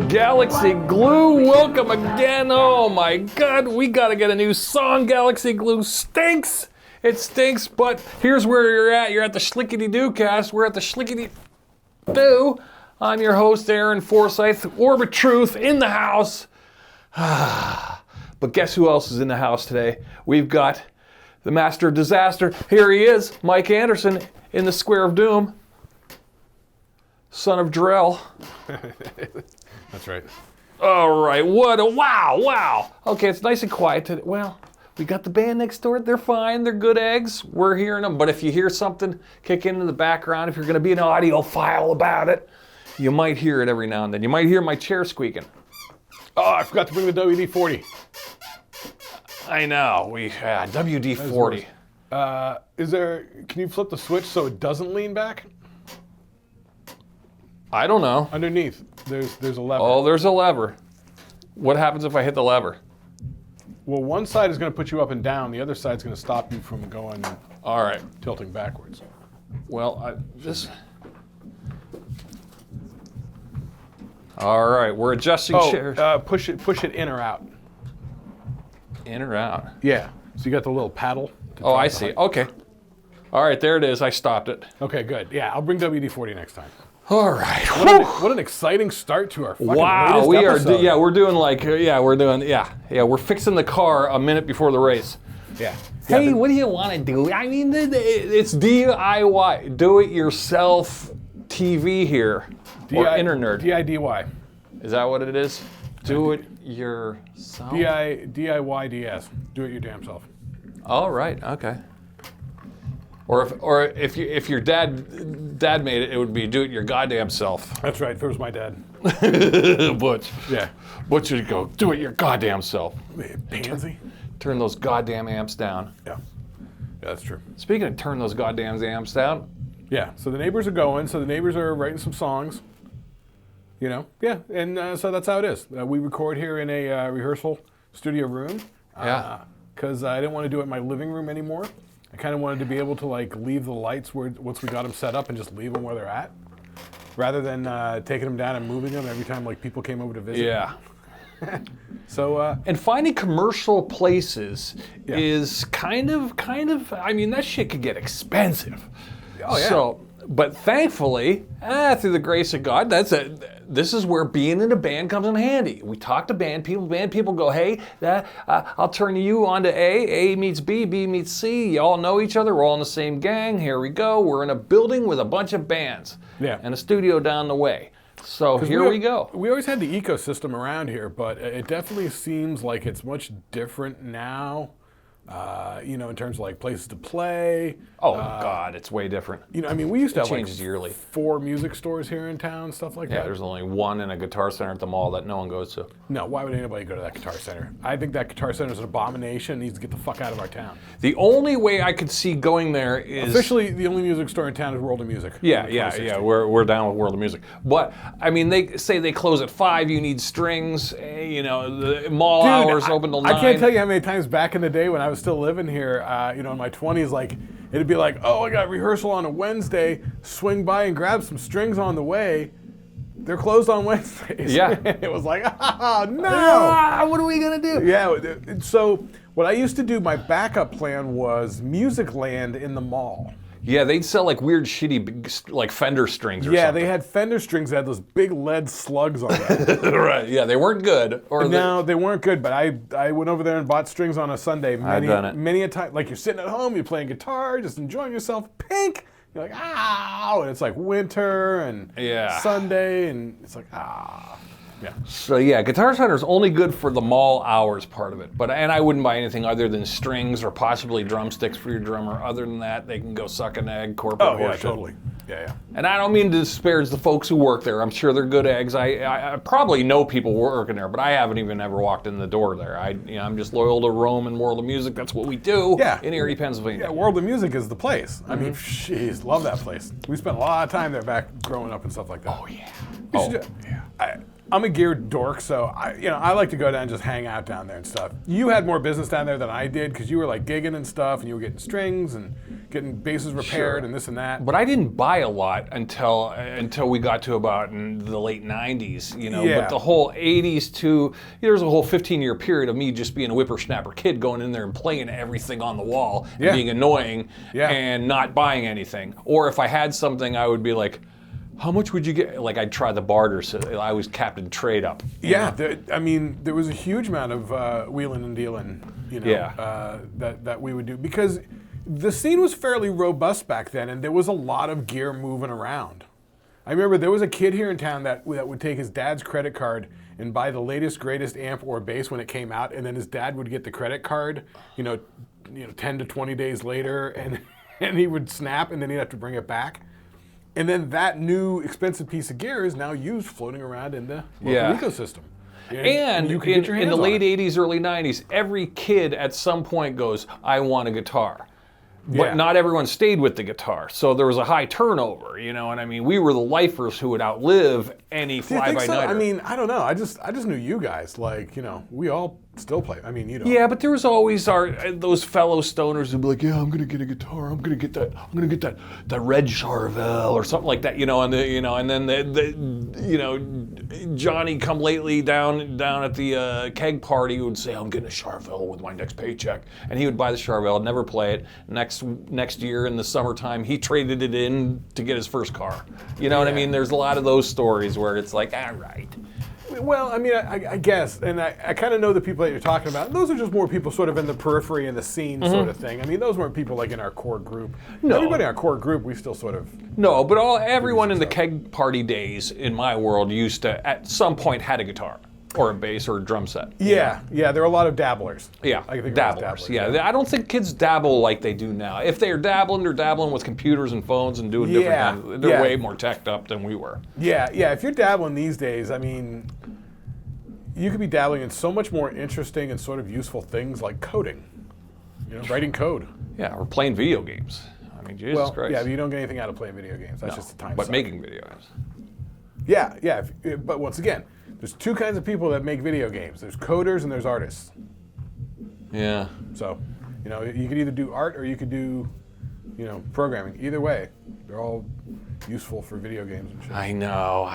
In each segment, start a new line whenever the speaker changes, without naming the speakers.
Galaxy Glue, welcome again. Oh my God, we gotta get a new song. Galaxy Glue stinks. It stinks, but here's where you're at. You're at the Shlicketty Doocast. We're at the Shlicketty Doo. I'm your host, Aaron Forsyth, Orbit Truth in the house. But guess who else is in the house today? We've got the Master of Disaster. Here he is, Mike Anderson in the Square of Doom. Son of Drell.
That's right.
All right, what a wow. Okay, it's nice and quiet today. Well, we got the band next door. They're fine. They're good eggs. We're hearing them. But if you hear something kick in the background, if you're going to be an audiophile about it, you might hear it every now and then. You might hear my chair squeaking.
Oh, I forgot to bring the WD-40.
I know. WD-40.
Can you flip the switch so it doesn't lean back?
I don't know.
Underneath, there's a lever.
Oh, there's a lever. What happens if I hit the lever?
Well, one side is going to put you up and down. The other side's going to stop you from going.
All right.
Tilting backwards.
Well, All right, we're adjusting chairs.
Push it in or out.
In or out?
Yeah. So you got the little paddle.
Oh, I see. Okay. All right, there it is. I stopped it.
Okay, good. Yeah, I'll bring WD-40 next time.
All right.
What an exciting start to our fucking latest
episode.
We're
we're fixing the car a minute before the race.
Yeah.
Hey, what do you want to do? I mean, it's DIY, do-it-yourself TV here, or internet.
DIY.
Is that what it is? Do it yourself.
DIYDS. Do it your damn self.
All right. Okay. Or if your dad made it, it would be do it your goddamn self.
That's right. If it was my dad.
Butch.
Yeah.
Butch would go, do it your goddamn self.
Pansy.
Turn those goddamn amps down.
Yeah. Yeah, that's true.
Speaking of turn those goddamn amps down.
Yeah. So the neighbors are going. So the neighbors are writing some songs. You know. Yeah. And so that's how it is. We record here in a rehearsal studio room.
Yeah.
Because I didn't want to do it in my living room anymore. I kind of wanted to be able to leave the lights once we got them set up and just leave them where they're at, rather than taking them down and moving them every time people came over to visit.
Yeah.
So
and finding commercial places is kind of. I mean, that shit could get expensive.
Oh yeah.
So, but thankfully, through the grace of God, this is where being in a band comes in handy. We talk to band people go, hey, I'll turn you on to A meets B meets C, you all know each other, we're all in the same gang, here we go, we're in a building with a bunch of bands, and a studio down the way. So here we go.
We always had the ecosystem around here, but it definitely seems like it's much different now. In terms of places to play.
Oh God, it's way different.
I mean, we used to have
changes yearly.
4 music stores here in town, stuff like that.
Yeah, there's only one in a Guitar Center at the mall that no one goes to.
No, why would anybody go to that Guitar Center? I think that Guitar Center is an abomination. It needs to get the fuck out of our town.
The only way I could see going there is
officially the only music store in town is World of Music.
Yeah. We're down with World of Music, but I mean, they say they close at 5. You need strings. The mall hours open till 9.
I can't tell you how many times back in the day when I was still living here, in my 20s, it'd be like, oh, I got rehearsal on a Wednesday, swing by and grab some strings on the way. They're closed on Wednesdays.
Yeah.
It was like, no.
What are we going to do?
Yeah, so what I used to do, my backup plan was Music Land in the mall.
Yeah, they'd sell weird shitty Fender strings or something.
Yeah, they had Fender strings that had those big lead slugs on them.
Right, yeah, they weren't good.
No, they weren't good, but I went over there and bought strings on a Sunday.
I've done it.
Many a time, you're sitting at home, you're playing guitar, just enjoying yourself, pink. You're like, ow, and it's winter and Sunday, and it's Yeah.
So yeah, Guitar Center's only good for the mall hours part of it. And I wouldn't buy anything other than strings or possibly drumsticks for your drummer. Other than that, they can go suck an egg, corporate horseshit.
Yeah, totally. Yeah.
And I don't mean to disparage the folks who work there. I'm sure they're good eggs. I probably know people working there, but I haven't even ever walked in the door there. I'm just loyal to Rome and World of Music. That's what we do in Erie, Pennsylvania.
Yeah, World of Music is the place. I mean, jeez, love that place. We spent a lot of time there back growing up and stuff like that.
Oh, yeah.
I'm a gear dork, so I like to go down and just hang out down there and stuff. You had more business down there than I did because you were like gigging and stuff, and you were getting strings and getting bases repaired and this and that.
But I didn't buy a lot until we got to about in the late 90s,
Yeah.
But the whole 80s to, there's a whole 15-year period of me just being a whippersnapper kid going in there and playing everything on the wall and being annoying and not buying anything. Or if I had something, I would be like, how much would you get? Like, I'd try the barter, so I was Captain Trade Up.
Yeah, there was a huge amount of wheeling and dealing, that we would do because the scene was fairly robust back then, and there was a lot of gear moving around. I remember there was a kid here in town that would take his dad's credit card and buy the latest, greatest amp or bass when it came out, and then his dad would get the credit card, 10 to 20 days later, and he would snap, and then he'd have to bring it back. And then that new expensive piece of gear is now used floating around in the local ecosystem.
And
you can get your hands
in the
on
late
it.
80s, early 90s, every kid at some point goes, I want a guitar.
Yeah.
But not everyone stayed with the guitar. So there was a high turnover, and I mean, we were the lifers who would outlive any
Do you think so?
fly-by-nighter.
I mean, I don't know. I just knew you guys. Like, we all still play. I mean,
Yeah, but there was always those fellow stoners who'd be like, yeah, I'm gonna get a guitar. I'm gonna get that red Charvel or something like that, and then Johnny come lately down at the keg party would say, I'm getting a Charvel with my next paycheck, and he would buy the Charvel, never play it. Next year in the summertime, he traded it in to get his first car. You know what I mean? There's a lot of those stories where it's like, all right.
Well, I mean, I guess, and I kind of know the people that you're talking about. Those are just more people sort of in the periphery in the scene sort of thing. I mean, those weren't people like in our core group.
No.
Everybody in our core group, we still sort of...
No, but everyone in the keg party days in my world used to, at some point, had a guitar or a bass or a drum set.
Yeah, there are a lot of dabblers.
Yeah,
I can think of
dabblers.
them as
Yeah, I don't think kids dabble like they do now. If they're dabbling with computers and phones and doing different kinds. They're way more teched up than we were.
Yeah. If you're dabbling these days, I mean, you could be dabbling in so much more interesting and sort of useful things like coding. Writing code.
Yeah, or playing video games. I mean, Jesus Christ.
Yeah, but you don't get anything out of playing video games. That's just a time
But
suck.
making video games.
Yeah. But once again, there's two kinds of people that make video games. There's coders and there's artists.
Yeah.
So, you could either do art or you could do, programming. Either way, they're all useful for video games and shit.
I know.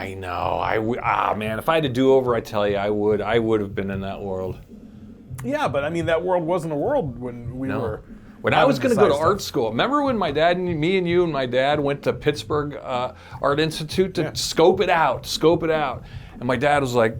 Man, if I had to do over, I tell you, I would have been in that world.
Yeah, but I mean, that world wasn't a world when we were.
When I was going to go to art school, remember when me and you and my dad went to Pittsburgh Art Institute to scope it out, and my dad was like,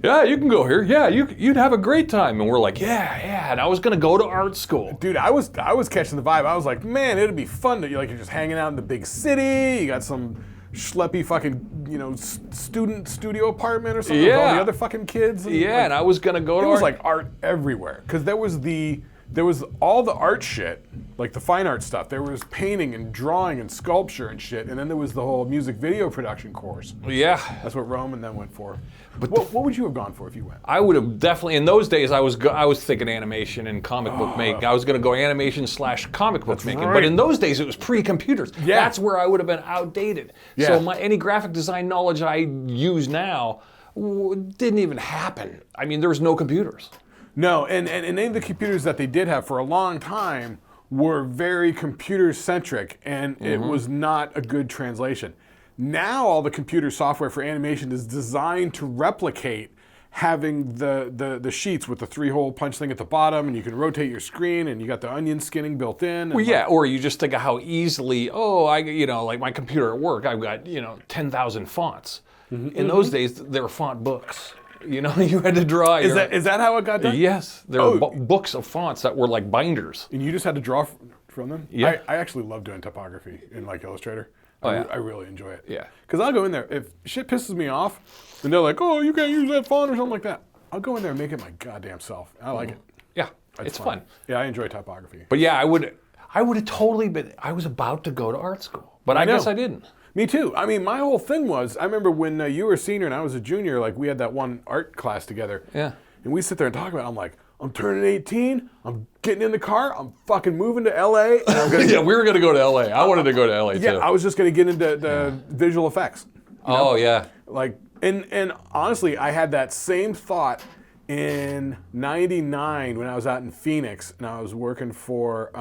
yeah, you can go here. Yeah, you'd have a great time. And we're like, yeah. And I was going to go to art school.
Dude, I was catching the vibe. I was like, man, it'd be fun to, you're just hanging out in the big city. You got some schleppy fucking, student studio apartment or something with all the other fucking kids.
And I was going to go to art.
It was like art everywhere. Because there was all the art shit, like the fine art stuff. There was painting and drawing and sculpture and shit. And then there was the whole music video production course.
Yeah.
That's what Roman then went for. But what would you have gone for if you went?
I would have definitely, in those days, I was thinking animation and comic book making. I was going to go animation / comic book making.
right.
But in those days, it was pre-computers.
Yeah.
That's where I would have been outdated.
Yeah.
So any graphic design knowledge I use now didn't even happen. I mean, there was no computers.
No, and any of the computers that they did have for a long time were very computer-centric, and it was not a good translation. Now all the computer software for animation is designed to replicate having the sheets with the 3-hole punch thing at the bottom, and you can rotate your screen, and you got the onion skinning built in.
Well, yeah, or you just think of how easily, like my computer at work, I've got, 10,000 fonts. In those days, there were font books. You had to draw.
Is that how it got done?
Yes, there were books of fonts that were like binders.
And you just had to draw from them?
Yeah.
I actually love doing typography in like Illustrator.
Oh, yeah.
I really enjoy it.
Yeah.
Because I'll go in there. If shit pisses me off, and they're like, oh, you can't use that font or something like that, I'll go in there and make it my goddamn self. I like it.
Yeah, it's fun.
Yeah, I enjoy typography.
But yeah, I would have totally been, I was about to go to art school, but I guess I didn't.
Me too. I mean, my whole thing was, I remember when you were a senior and I was a junior, like we had that one art class together.
Yeah.
And we sit there and talk about it. I'm like, I'm turning 18. I'm getting in the car. I'm fucking moving to LA. And I'm gonna
Yeah, we were going to go to LA. I wanted to go to LA too.
Yeah, I was just going to get into the visual effects.
Oh, yeah.
Like, And honestly, I had that same thought in '99 when I was out in Phoenix and I was working for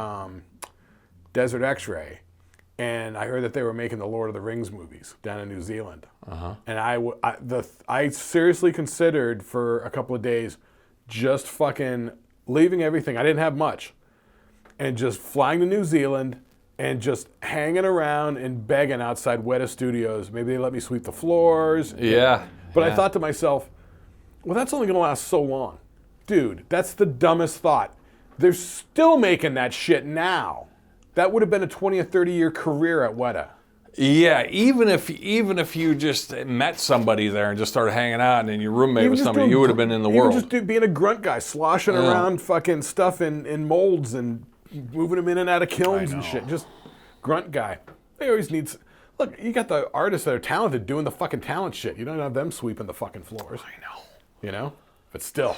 Desert X-Ray, and I heard that they were making the Lord of the Rings movies down in New Zealand. And I seriously considered for a couple of days just fucking leaving everything. I didn't have much, and just flying to New Zealand and just hanging around and begging outside Weta Studios. Maybe they let me sweep the floors.
Yeah.
But I thought to myself, well, that's only going to last so long. Dude, that's the dumbest thought. They're still making that shit now. That would have been a 20 or 30 year career at Weta.
Yeah, even if you just met somebody there and just started hanging out and your roommate was somebody, you would have been in the world.
Even just being a grunt guy, sloshing around fucking stuff in molds and moving them in and out of kilns and shit. Just grunt guy. They always need... Look, you got the artists that are talented doing the fucking talent shit. You don't have them sweeping the fucking floors.
I know.
You know? But still.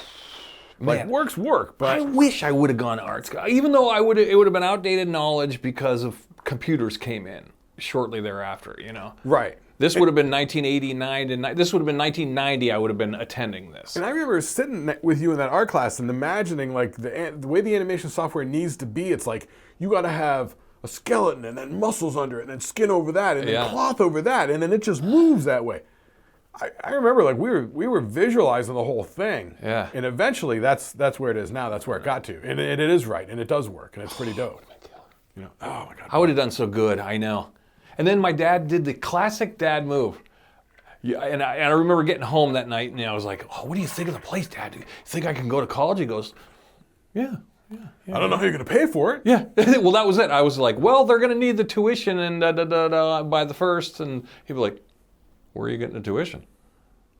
Man,
like, work's work, but...
I wish I would have gone to art school. Even though it would have been outdated knowledge because of computers came in shortly thereafter, you know?
Right.
This would have been 1989 and this would have been 1990. I would have been attending this.
And I remember sitting with you in that art class and imagining like the way the animation software needs to be. It's like you got to have a skeleton and then muscles under it and then skin over that and then cloth over that and then it just moves that way. I remember like we were visualizing the whole thing.
Yeah.
And eventually that's where it is now. That's where it got to. And it is right and it does work and it's pretty dope. You know. Oh my God.
I would have done so good. I know. And then my dad did the classic dad move. Yeah, and I remember getting home that night, and I was like, "Oh, what do you think of the place, Dad? Do you think I can go to college?" He goes, "Yeah."
I don't know how you're going to pay for it.
Yeah. Well, that was it. I was like, "Well, they're going to need the tuition and by the first." And he'd be like, "Where are you getting the tuition?"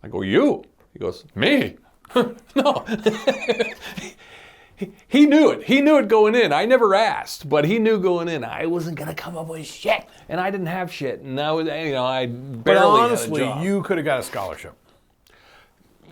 I go, "You." He goes, "Me?" No. He knew it. He knew it going in. I never asked, but he knew going in. I wasn't gonna come up with shit, and I didn't have shit, and I barely.
But honestly,
had a job.
you could have got a scholarship.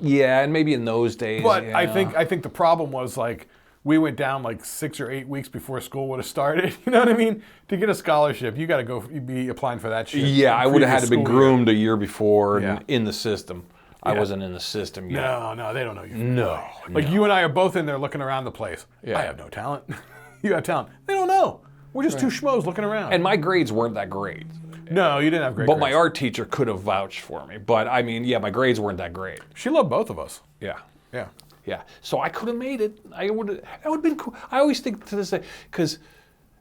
Yeah, and maybe in those days.
But
yeah.
I think the problem was like we went down like 6 or 8 weeks before school would have started. You know what I mean? To get a scholarship, you got to go be applying for that shit.
Yeah, I would have had to be groomed a year before in the system. I
Yeah.
wasn't in the system yet.
No, they don't know you.
No.
Like you and I are both in there looking around the place.
Yeah.
I have no talent. You have talent. They don't know. We're just two schmoes looking around.
And my grades weren't that great.
No, you didn't have great
But
grades.
my art teacher could have vouched for me. But I mean, yeah, my grades weren't that great.
She loved both of us.
Yeah.
Yeah.
Yeah. So I could have made it. That would have been cool. I always think to this day, because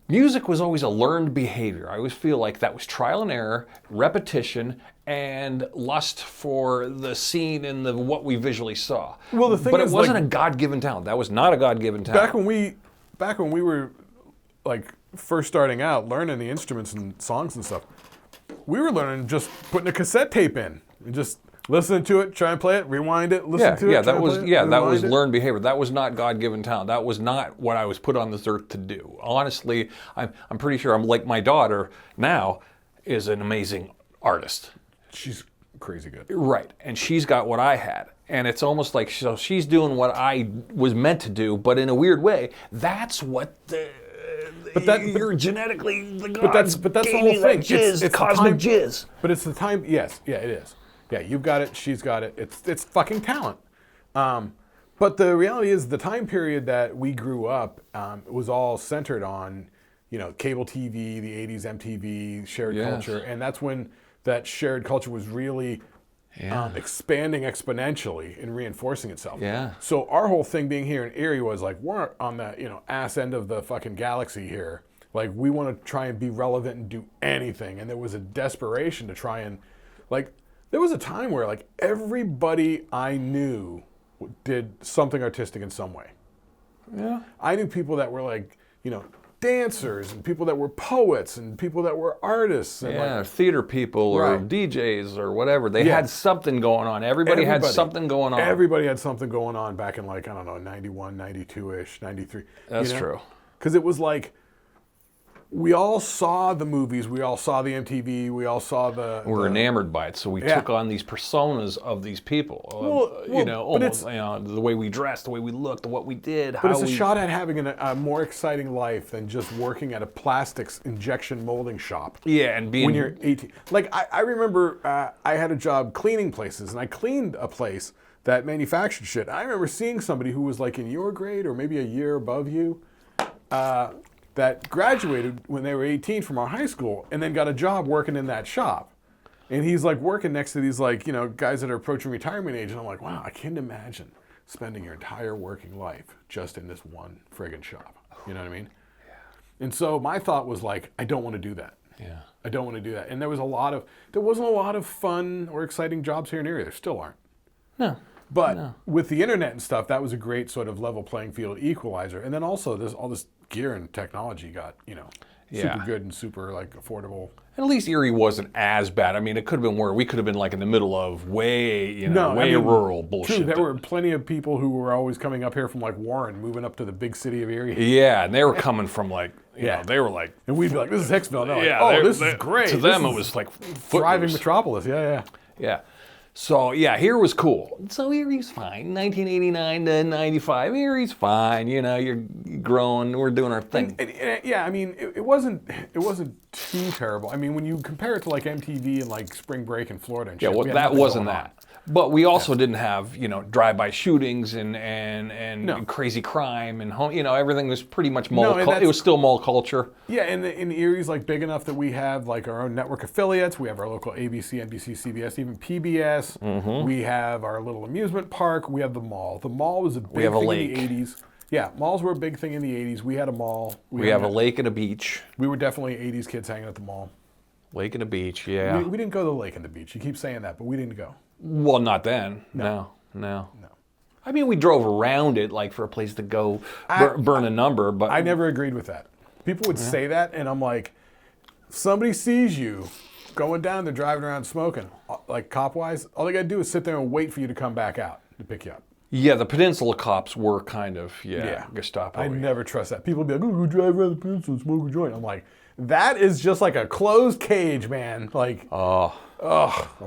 music was always a learned behavior. I always feel like that was trial and error, repetition, and lust for the scene and what we visually saw.
Well, the thing
but
is,
it wasn't
like,
a God-given talent. That was not a God-given talent.
Back when we were like first starting out, learning the instruments and songs and stuff, we were learning just putting a cassette tape in and just listening to it, try and play it, rewind it, listen to it.
That was
rewind it.
learned behavior. That was not God-given talent. That was not what I was put on this earth to do. Honestly, I'm pretty sure I'm like my daughter now is an amazing artist.
She's crazy good.
Right, and she's got what I had. And it's almost like so she's doing what I was meant to do, but in a weird way, that's what you're genetically the gods
but that's the
gave
whole
me
thing.
that jizz,
It's
cosmic
the time,
jizz.
But it's the time. Yes, yeah, it is. Yeah, you've got it. She's got it. It's fucking talent. But the reality is, the time period that we grew up was all centered on, cable TV, the '80s MTV, shared culture, and that's when that shared culture was really expanding exponentially and reinforcing itself.
Yeah.
So our whole thing being here in Erie was like, we're on the ass end of the fucking galaxy here. Like, we want to try and be relevant and do anything. And there was a desperation to try and, like, there was a time where like everybody I knew did something artistic in some way.
Yeah.
I knew people that were like, dancers and people that were poets and people that were artists. And
theater people or DJs or whatever. They had something going on. Everybody had something going on.
Everybody had something going on back in like, I don't know, 91, 92-ish, 93.
That's true.
Because it was like, we all saw the movies, we all saw the MTV, we all saw the...
We were enamored by it, so we took on these personas of these people. Almost, the way we dressed, the way we looked, what we did.
But it's a shot at having a more exciting life than just working at a plastics injection molding shop.
Yeah, and being...
When you're 18. Like, I remember I had a job cleaning places, and I cleaned a place that manufactured shit. I remember seeing somebody who was like in your grade or maybe a year above you, that graduated when they were 18 from our high school and then got a job working in that shop. And he's like working next to these like, guys that are approaching retirement age. And I'm like, wow, I can't imagine spending your entire working life just in this one friggin' shop. You know what I mean? Yeah. And so my thought was like, I don't want to do that.
Yeah.
I don't want to do that. And there wasn't a lot of fun or exciting jobs here in Erie. There still aren't.
No.
But with the internet and stuff, that was a great sort of level playing field equalizer. And then also there's all this gear and technology got, super good and super like affordable.
And at least Erie wasn't as bad. I mean, it could have been where we could have been like in the middle of way rural bullshit.
True, there were plenty of people who were always coming up here from like Warren, moving up to the big city of Erie.
Yeah, and they were coming from like, they were like...
And we'd be like, this is Hicksville. And they're like, this is great.
To them, it was like...
Thriving metropolis,
Yeah. So, here was cool. So Erie's fine. 1989 to 95, Erie's fine. You're growing. We're doing our thing.
It wasn't too terrible. I mean, when you compare it to like MTV and like Spring Break in Florida and shit.
Yeah, that wasn't that. But we also didn't have, drive-by shootings and crazy crime and home. Everything was pretty much mall. It was still mall culture.
Yeah, and Erie's like big enough that we have like our own network affiliates. We have our local ABC, NBC, CBS, even PBS. Mm-hmm. We have our little amusement park. We have the mall. The mall was a big thing in the 80s. Yeah, malls were a big thing in the 80s. We had a mall.
We have a lake and a beach.
We were definitely 80s kids hanging at the mall.
Lake and a beach, yeah.
We didn't go to the lake and the beach. You keep saying that, but we didn't go.
Well, not then. No. I mean, we drove around it, like for a place to go burn a number, but...
I never agreed with that. People would say that, and I'm like, somebody sees you going down, they're driving around smoking, like cop-wise, all they got to do is sit there and wait for you to come back out to pick you up.
Yeah, the Peninsula cops were kind of, Gestapo.
I never trust that. People be like, go drive around the Peninsula and smoke a joint. I'm like, that is just like a closed cage, man. Like, I'm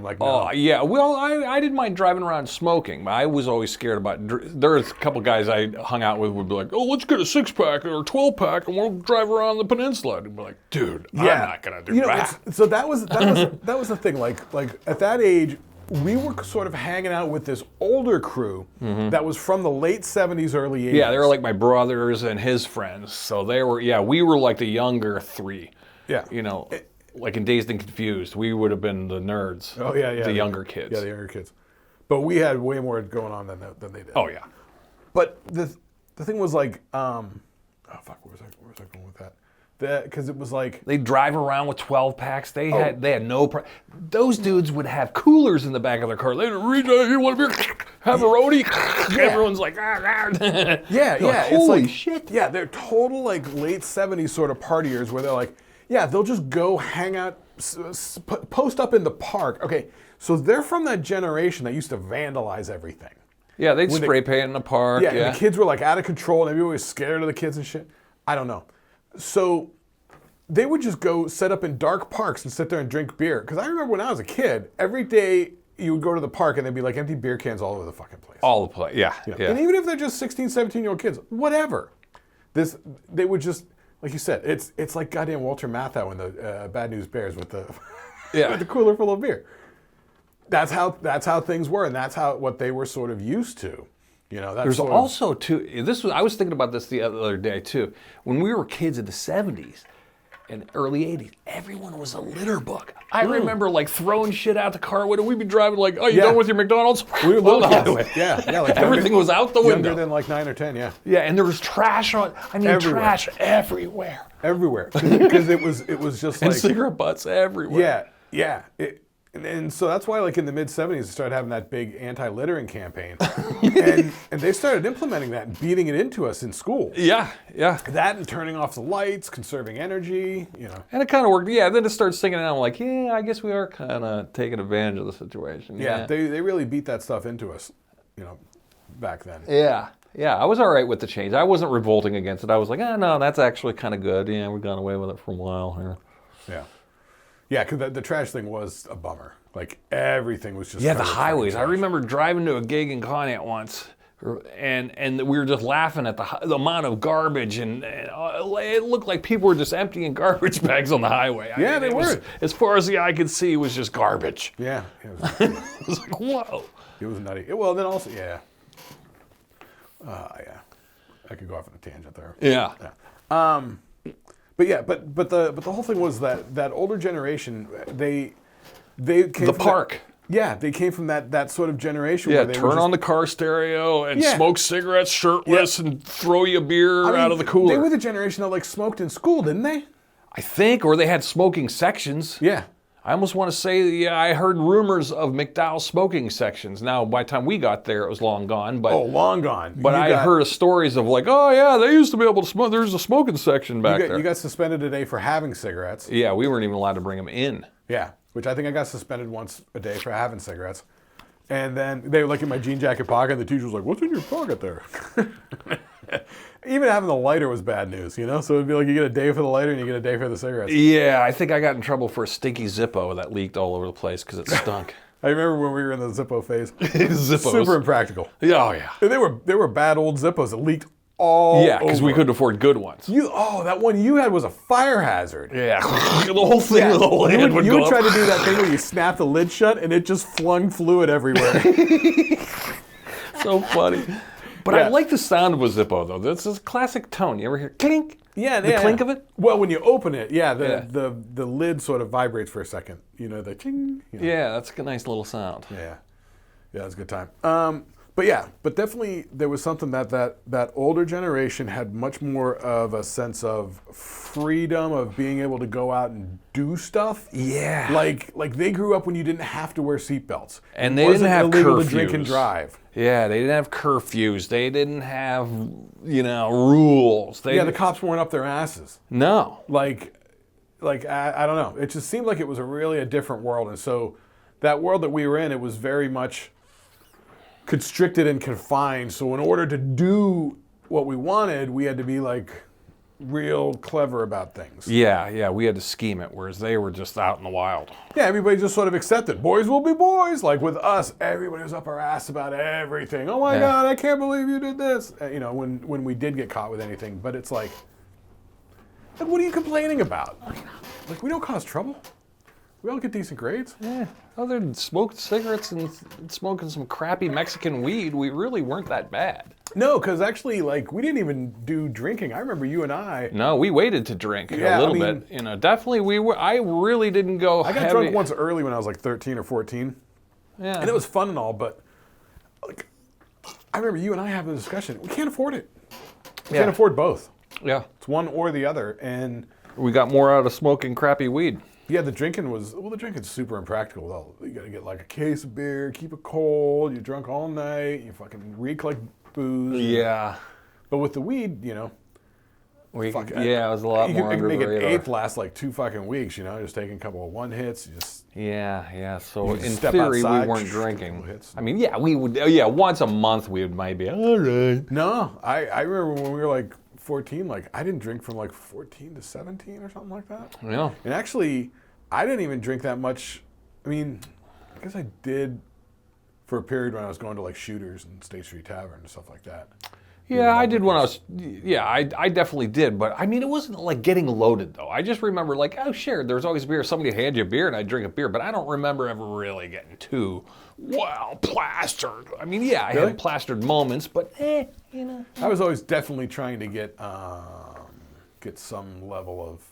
like, no.
Oh, yeah. Well, I didn't mind driving around smoking, but I was always scared about... There was a couple guys I hung out with would be like, let's get a 6-pack or a 12-pack and we'll drive around the peninsula. And I'd be like, dude, I'm not going to do that.
So that was the thing. Like at that age, we were sort of hanging out with this older crew that was from the late 70s, early 80s.
Yeah, they were like my brothers and his friends. So they were, we were like the younger three. Yeah. Like in Dazed and Confused, we would have been the nerds.
Oh, yeah.
The younger kids.
Yeah, the younger kids. But we had way more going on than they did.
Oh, yeah.
But the thing was like, where was I going with that? Because it was like...
They drive around with 12-packs. They had no... Those dudes would have coolers in the back of their car. They'd reach out, you want a beer? Have a roadie? Everyone's like...
Yeah.
Holy
it's like,
shit.
Yeah, they're total like late 70s sort of partiers where they're like, they'll just go hang out, post up in the park. Okay, so they're from that generation that used to vandalize everything.
Yeah, they'd spray paint in the park.
Yeah, and the kids were like out of control and everybody was scared of the kids and shit. I don't know. So they would just go set up in dark parks and sit there and drink beer. Because I remember when I was a kid, every day you would go to the park and there'd be like empty beer cans all over the fucking place.
All the place, yeah.
And even if they're just 16, 17-year-old kids, whatever. They would just, like you said, it's like goddamn Walter Matthau in the Bad News Bears with the with the cooler full of beer. That's how things were, and that's what they were sort of used to.
There's also too. I was thinking about this the other day too. When we were kids in the 70s and early 80s, everyone was a litterbug. I remember like throwing shit out the car window. We'd be driving like, you done with your McDonald's?
We were little kids. Yeah, like
everything was out the window.
Younger than like 9 or 10, yeah.
Yeah, and there was trash trash everywhere.
Everywhere, because it was just like...
And cigarette butts everywhere.
Yeah. And so that's why, like in the mid-70s, they started having that big anti-littering campaign, and they started implementing that and beating it into us in school.
Yeah.
That and turning off the lights, conserving energy,
And it kind of worked. Yeah. Then it started singing, and I'm like, I guess we are kind of taking advantage of the situation.
Yeah. They really beat that stuff into us, back then.
Yeah. Yeah, I was all right with the change. I wasn't revolting against it. I was like, no, that's actually kind of good. Yeah, we've gone away with it for a while here.
Yeah. Yeah, because the trash thing was a bummer. Like, everything was just...
Yeah, the highways. I remember driving to a gig in Conant once, and we were just laughing at the amount of garbage, and it looked like people were just emptying garbage bags on the highway.
Yeah, they were.
As far as the eye could see, it was just garbage.
Yeah.
It was like, whoa.
It was nutty. Well, then also, yeah. Yeah. I could go off on a tangent there.
Yeah.
But the whole thing was that older generation, they came
The park.
They came from that sort of generation
Yeah,
where they
turn on the car stereo and smoke cigarettes shirtless and throw you a beer out of the cooler.
They were the generation that like smoked in school, didn't they?
I think, or they had smoking sections.
Yeah.
I almost want to say, I heard rumors of McDowell's smoking sections. Now, by the time we got there, it was long gone. But
long gone.
But I heard of stories of like, oh yeah, they used to be able to smoke. There's a smoking section back there.
You got suspended a day for having cigarettes.
Yeah, we weren't even allowed to bring them in.
Yeah, which I think I got suspended once a day for having cigarettes. And then they were like in my jean jacket pocket, and the teacher was like, what's in your pocket there? Even having the lighter was bad news, you know? So it'd be like you get a day for the lighter and you get a day for the cigarettes.
Yeah, I think I got in trouble for a stinky Zippo that leaked all over the place because it stunk.
I remember when we were in the Zippo phase.
Zippos.
Super impractical.
Oh, yeah.
They were bad old Zippos that leaked all
Yeah, because we couldn't afford good ones.
That one you had was a fire hazard.
Yeah, the whole thing, the whole hand would go
You would
up.
try to do that thing where you snap the lid shut and it just flung fluid everywhere.
So funny. But I like the sound of a Zippo, though. This is a classic tone. You ever hear clink?
Yeah,
the clink of it?
Well, when you open it, the lid sort of vibrates for a second. You know, the ching. You know.
Yeah, that's a nice little sound.
Yeah, it's a good time. But definitely there was something that older generation had much more of a sense of freedom of being able to go out and do stuff.
Yeah.
Like they grew up when you didn't have to wear seatbelts.
And they didn't have
illegal
curfews.
to drink and drive.
Yeah, they didn't have curfews. They didn't have, rules.
The cops weren't up their asses.
No.
Like I don't know. It just seemed like it was really a different world. And so that world that we were in, it was very much constricted and confined. So in order to do what we wanted, we had to be like real clever about things.
Yeah, we had to scheme it, whereas they were just out in the wild.
Yeah, everybody just sort of accepted. Boys will be boys. Like with us, everybody was up our ass about everything. Oh my God, I can't believe you did this. When we did get caught with anything, but it's like what are you complaining about? Like, we don't cause trouble. We all get decent grades.
Yeah, other than smoking cigarettes and smoking some crappy Mexican weed, we really weren't that bad.
No, because actually, like, we didn't even do drinking. I remember you and I.
No, we waited to drink a little bit. Definitely we were. I really didn't go.
I got drunk once early when I was like 13 or 14.
Yeah,
and it was fun and all, but like, I remember you and I having a discussion. We can't afford it. We can't afford both.
Yeah,
it's one or the other, and
we got more out of smoking crappy weed.
Yeah, the drinking's super impractical though. You gotta get like a case of beer, keep it cold, you're drunk all night, you fucking reek like booze.
Yeah.
But with the weed, it
was a lot more
You
under
can make
the
an
radar.
eighth last like 2 fucking weeks, just taking a couple of one hits, you just...
Yeah, so in
step
theory
outside,
we weren't drinking.
hits.
I mean, we would, once a month we might be, all right.
No, I remember when we were like 14, like I didn't drink from like 14 to 17 or something like that.
Yeah.
And actually, I didn't even drink that much. I mean, I guess I did for a period when I was going to like Shooters and State Street Tavern and stuff like that.
Yeah, I did when I was, I definitely did. But I mean, it wasn't like getting loaded though. I just remember like, oh sure, there was always beer. Somebody would hand you a beer and I'd drink a beer. But I don't remember ever really getting too, plastered. I mean, I
Really?
had plastered moments, but
I was always definitely trying to get some level of,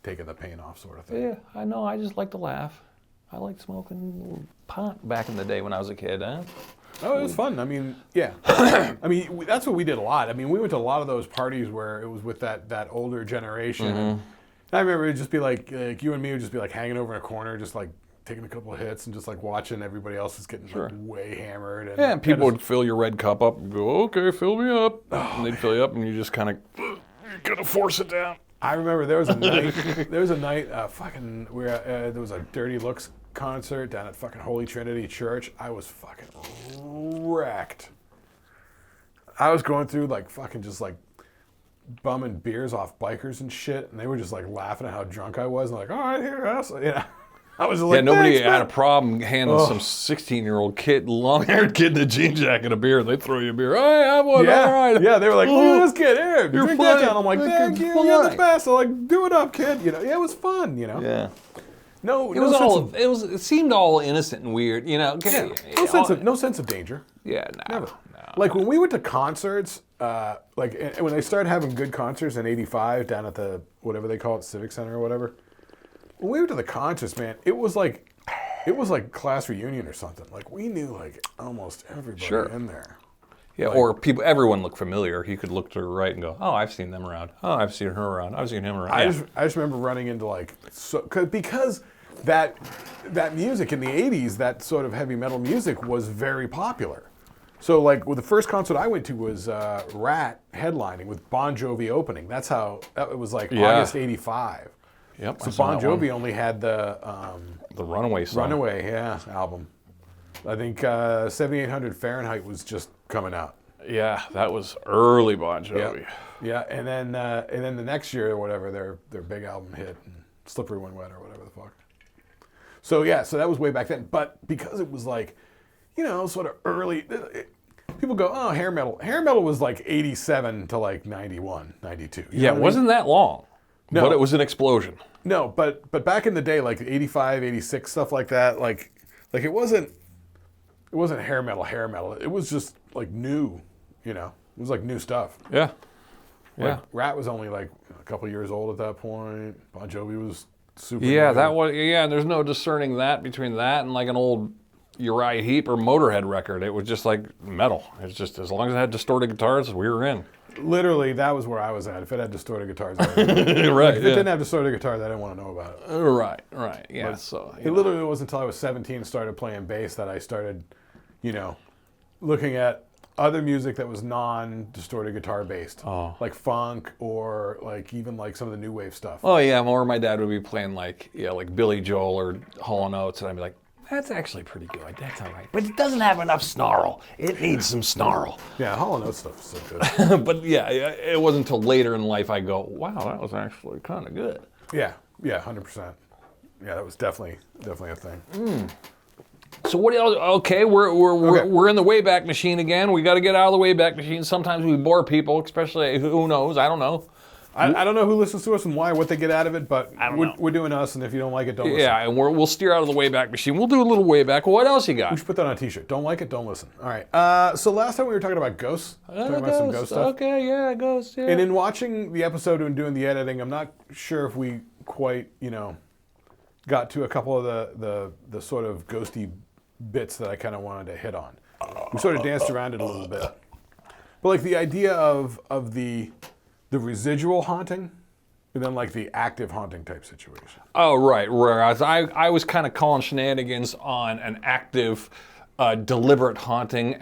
taking the pain off sort of thing.
yeah, I know. I just like to laugh. I liked smoking pot back in the day when I was a kid. Huh?
Oh, it was fun. I mean, yeah. I mean, that's what we did a lot. I mean, we went to a lot of those parties where it was with that older generation.
Mm-hmm.
And I remember it'd just be like you and me would just be like hanging over in a corner, just like taking a couple of hits and just like watching everybody else is getting like, way hammered. And,
And people would fill your red cup up and go, okay, fill me up. And they'd fill you up and you just kind of, you're going to force it down.
I remember there was a night, there was a Dirty Looks concert down at fucking Holy Trinity Church. I was fucking wrecked. I was going through like fucking just like bumming beers off bikers and shit, and they were just like laughing at how drunk I was, and like, all right, here, asshole. Yeah. I was like,
nobody
thanks,
had
man.
a problem handing some 16-year-old kid, long-haired kid in a jean jacket a beer. They'd throw you a beer. Hey, have one.
Yeah,
All right.
yeah. They were like, look at this kid. Here,
You're
drink
fine.
that down. I'm like, thank you. You're the best. I'm like, do it up, kid. You know, yeah, it was fun. You know.
Yeah.
No,
It seemed all innocent and weird. You know.
No sense of danger.
Yeah. No.
Never. Like when we went to concerts, like when they started having good concerts in '85 down at the whatever they call it, Civic Center or whatever. When we went to the concerts, man, it was like class reunion or something. Like we knew like almost everybody in there.
Yeah,
like,
or everyone looked familiar. You could look to the right and go, oh, I've seen them around. Oh, I've seen her around. I've seen him around.
I just remember running into like because that music in the '80s, that sort of heavy metal music was very popular. So like, the first concert I went to was Rat headlining with Bon Jovi opening. That's how it was like August '85.
Yep.
So Bon Jovi only had the
Runaway song.
Runaway, album. I think 7800 Fahrenheit was just coming out.
Yeah, that was early Bon Jovi.
Yeah, and then the next year or whatever, their big album hit, Slippery When Wet or whatever the fuck. So yeah, so that was way back then. But because it was like, you know, sort of early, people go, oh, hair metal. Hair metal was like 87 to like 91, 92.
Yeah, it wasn't that long.
No.
But it was an explosion.
No, but back in the day, like 85, 86, stuff like that, like it wasn't hair metal. It was just like new, you know. It was like new stuff.
Yeah.
Like, Rat was only like a couple years old at that point. Bon Jovi was super.
Yeah,
new.
that was. Yeah, and there's no discerning that between that and like an old Uriah Heep or Motorhead record. It was just like metal. It's just as long as it had distorted guitars, we were in.
Literally, that was where I was at. If it had distorted guitars, I was in.
Right.
If it didn't have distorted guitars, I didn't want to know about it.
Right. Yeah.
But
so
it literally wasn't until I was 17 and started playing bass that I started, you know, looking at other music that was non-distorted guitar based, like funk or like even like some of the new wave stuff.
Oh yeah, or my dad would be playing like Billy Joel or Hall & Oates, and I'd be like, that's actually pretty good. That's all right, but it doesn't have enough snarl. It needs some snarl.
Yeah, Hall & Oates stuff is so good.
But yeah, it wasn't until later in life I go, wow, that was actually kind of good.
Yeah, 100%. Yeah, that was definitely a thing.
So what else? Okay, we're in the Wayback Machine again. We got to get out of the Wayback Machine. Sometimes we bore people, especially who knows? I don't know.
I don't know who listens to us and why, what they get out of it, but we're doing us, and if you don't like it, don't listen.
Yeah, and we'll steer out of the Wayback Machine. We'll do a little Wayback. What else you got?
We should put that on a t-shirt. Don't like it, don't listen. All right. So last time we were talking about ghosts. Talking about some ghost stuff.
Okay, yeah, ghosts, yeah.
And in watching the episode and doing the editing, I'm not sure if we quite, got to a couple of the sort of ghosty bits that I kind of wanted to hit on. We sort of danced around it a little bit. But like the idea of the residual haunting, and then like the active haunting type situation.
Oh, right. Whereas I was kind of calling shenanigans on an active, deliberate haunting,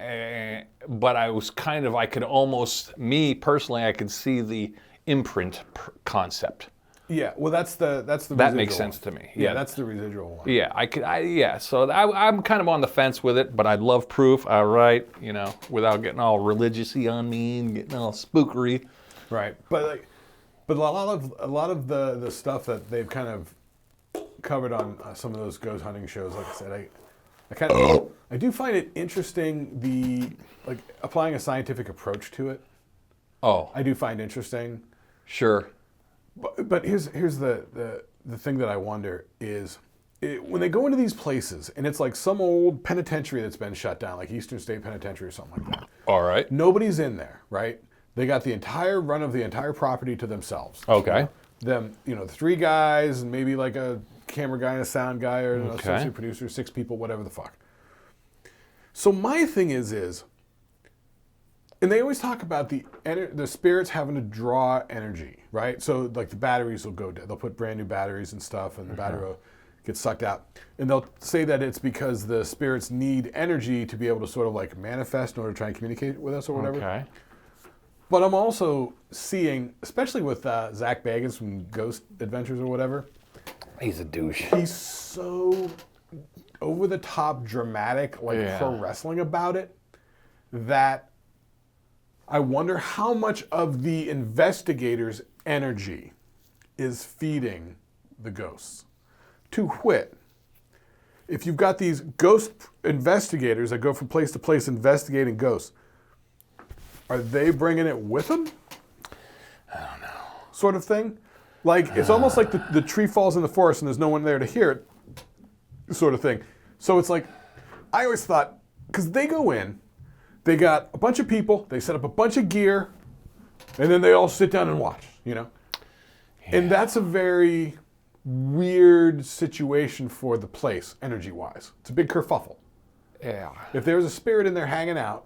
but I could almost, me personally, I could see the imprint concept.
Yeah, well, that's the
that makes sense to me.
Yeah, that's the residual one.
Yeah, so I'm kind of on the fence with it, but I'd love proof. All right, without getting all religious-y on me and getting all spookery.
Right, but a lot of the stuff that they've kind of covered on some of those ghost hunting shows, like I said, I do find it interesting applying a scientific approach to it.
Oh,
I do find interesting.
Sure.
But here's the thing that I wonder is when they go into these places and it's like some old penitentiary that's been shut down, like Eastern State Penitentiary or something like that.
All right.
Nobody's in there, right? They got the entire run of the entire property to themselves.
Okay.
The 3 guys and maybe like a camera guy and a sound guy or an associate producer, 6 people, whatever the fuck. So my thing is, and they always talk about the spirits having to draw energy, right? So like the batteries will go down. They'll put brand new batteries and stuff, and the battery will get sucked out. And they'll say that it's because the spirits need energy to be able to sort of like manifest in order to try and communicate with us or whatever.
Okay.
But I'm also seeing, especially with Zach Bagans from Ghost Adventures or whatever.
He's a douche.
He's so over the top dramatic, like pro wrestling about it, that I wonder how much of the investigators' energy is feeding the ghosts. To wit, if you've got these ghost investigators that go from place to place investigating ghosts, are they bringing it with them?
I don't know.
Sort of thing? Like, it's almost like the tree falls in the forest and there's no one there to hear it, sort of thing. So it's like, I always thought, because they go in, they got a bunch of people, they set up a bunch of gear, and then they all sit down and watch, you know? Yeah. And that's a very weird situation for the place, energy-wise. It's a big kerfuffle.
Yeah.
If there's a spirit in there hanging out,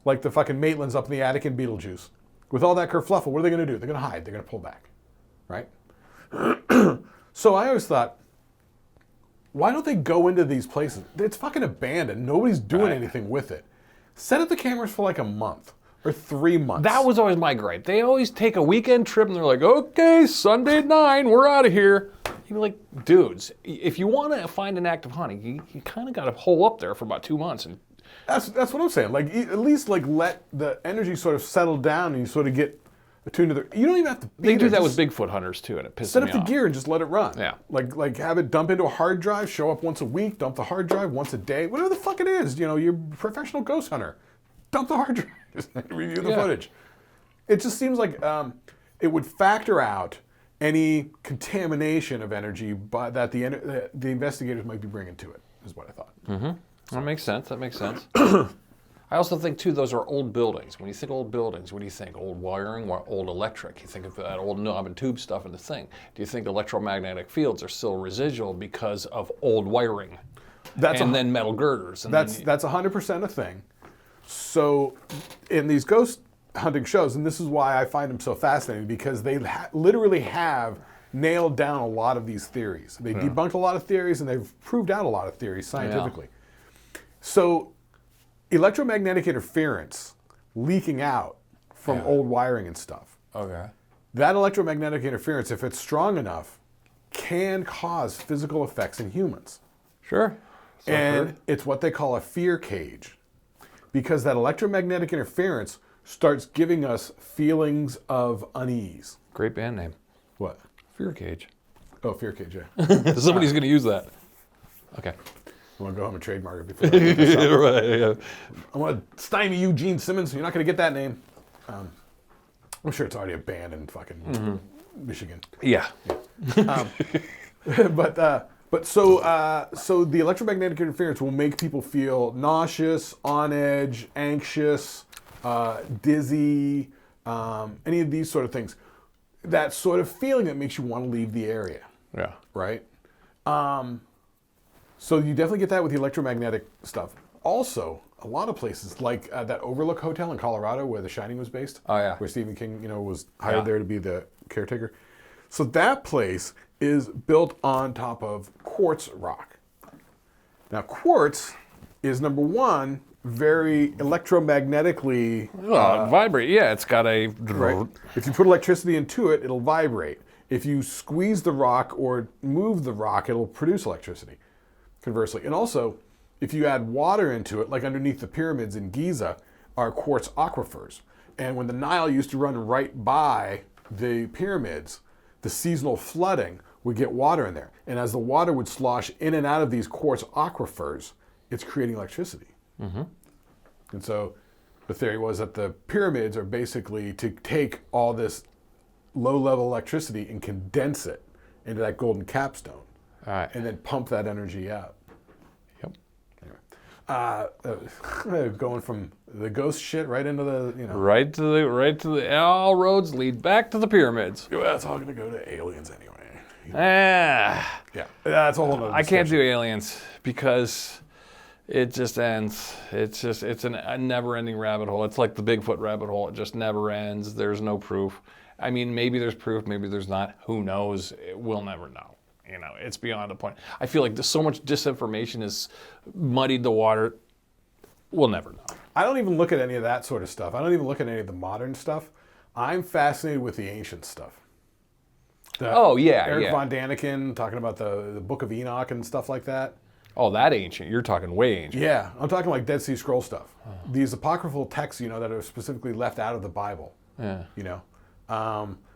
like the fucking Maitlands up in the attic in Beetlejuice, with all that kerfluffle, what are they going to do? They're going to hide. They're going to pull back, right? So I always thought, why don't they go into these places? It's fucking abandoned. Nobody's doing anything with it. Set up the cameras for like a month or 3 months.
That was always my gripe. They always take a weekend trip and they're like, okay, Sunday at 9, we're out of here. You'd be like, dudes, if you want to find an active haunting, you kind of got to hole up there for about 2 months. And
that's what I'm saying. Like, at least like let the energy sort of settle down and you sort of get attuned to the. You don't even have to.
They do that with Bigfoot hunters too, and it pisses me off.
Set up the gear and just let it run.
Yeah.
Like have it dump into a hard drive, show up once a week, dump the hard drive once a day, whatever the fuck it is. You know, you're a professional ghost hunter. Dump the hard drive, just review the footage. It just seems like it would factor out any contamination of energy that the investigators might be bringing to it, is what I thought.
Mm-hmm. That makes sense. I also think, too, those are old buildings. When you think old buildings, what do you think? Old wiring or old electric? You think of that old knob and tube stuff in the thing. Do you think electromagnetic fields are still residual because of old wiring? Then metal girders. And
that's 100% a thing. So in these ghost hunting shows, and this is why I find them so fascinating, because they literally have nailed down a lot of these theories. They debunked a lot of theories, and they've proved out a lot of theories scientifically. Yeah. So electromagnetic interference leaking out from old wiring and stuff.
Okay.
That electromagnetic interference, if it's strong enough, can cause physical effects in humans.
Sure.
And it's what they call a fear cage. Because that electromagnetic interference starts giving us feelings of unease.
Great band name.
What?
Fear Cage.
Oh, Fear Cage, yeah.
Somebody's going to use that. Okay.
I'm going to go home and trademark it before I get this up.
Right, yeah.
I'm going to stymie Eugene Simmons. You're not going to get that name. I'm sure it's already a band in fucking Michigan.
Yeah.
But so the electromagnetic interference will make people feel nauseous, on edge, anxious, dizzy, any of these sort of things. That sort of feeling that makes you want to leave the area.
Yeah.
Right? So you definitely get that with the electromagnetic stuff. Also, a lot of places, like that Overlook Hotel in Colorado where The Shining was based.
Oh, yeah.
Where Stephen King, was hired there to be the caretaker. So that place is built on top of quartz rock. Now, quartz is, number one, very electromagnetically...
vibrate. Yeah, it's got a...
Right? If you put electricity into it, it'll vibrate. If you squeeze the rock or move the rock, it'll produce electricity, conversely. And also, if you add water into it, like underneath the pyramids in Giza, are quartz aquifers. And when the Nile used to run right by the pyramids, the seasonal flooding would get water in there. And as the water would slosh in and out of these quartz aquifers, it's creating electricity. Mm-hmm. And so the theory was that the pyramids are basically to take all this low-level electricity and condense it into that golden capstone.
All right.
And then pump that energy out. Anyway. Going from the ghost shit right into the,
Right to the, all roads lead back to the pyramids.
Well, it's all going to go to aliens anyway.
Yeah,
that's a whole other discussion.
I can't do aliens because it just ends. It's a never-ending rabbit hole. It's like the Bigfoot rabbit hole. It just never ends. There's no proof. I mean, maybe there's proof, maybe there's not. Who knows? We'll never know. It's beyond the point. I feel like so much disinformation has muddied the water. We'll never know.
I don't even look at any of that sort of stuff. I don't even look at any of the modern stuff. I'm fascinated with the ancient stuff. Eric Von Daniken talking about the Book of Enoch and stuff like that.
Oh, that ancient. You're talking way ancient.
Yeah, I'm talking like Dead Sea Scroll stuff. These apocryphal texts, that are specifically left out of the Bible.
Yeah.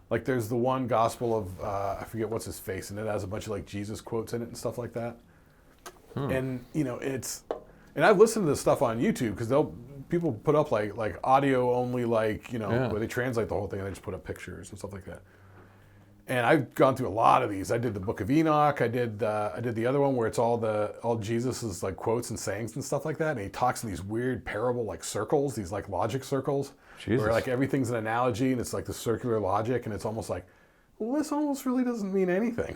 Like there's the one gospel of, I forget what's his face, and it has a bunch of like Jesus quotes in it and stuff like that. And, and I've listened to this stuff on YouTube because people put up like audio only, like, where they translate the whole thing and they just put up pictures and stuff like that. And I've gone through a lot of these. I did the Book of Enoch. I did the other one where it's all Jesus's like quotes and sayings and stuff like that. And he talks in these weird parable like circles, these like logic circles, where like everything's an analogy and it's like the circular logic, and it's almost like, well, this almost really doesn't mean anything.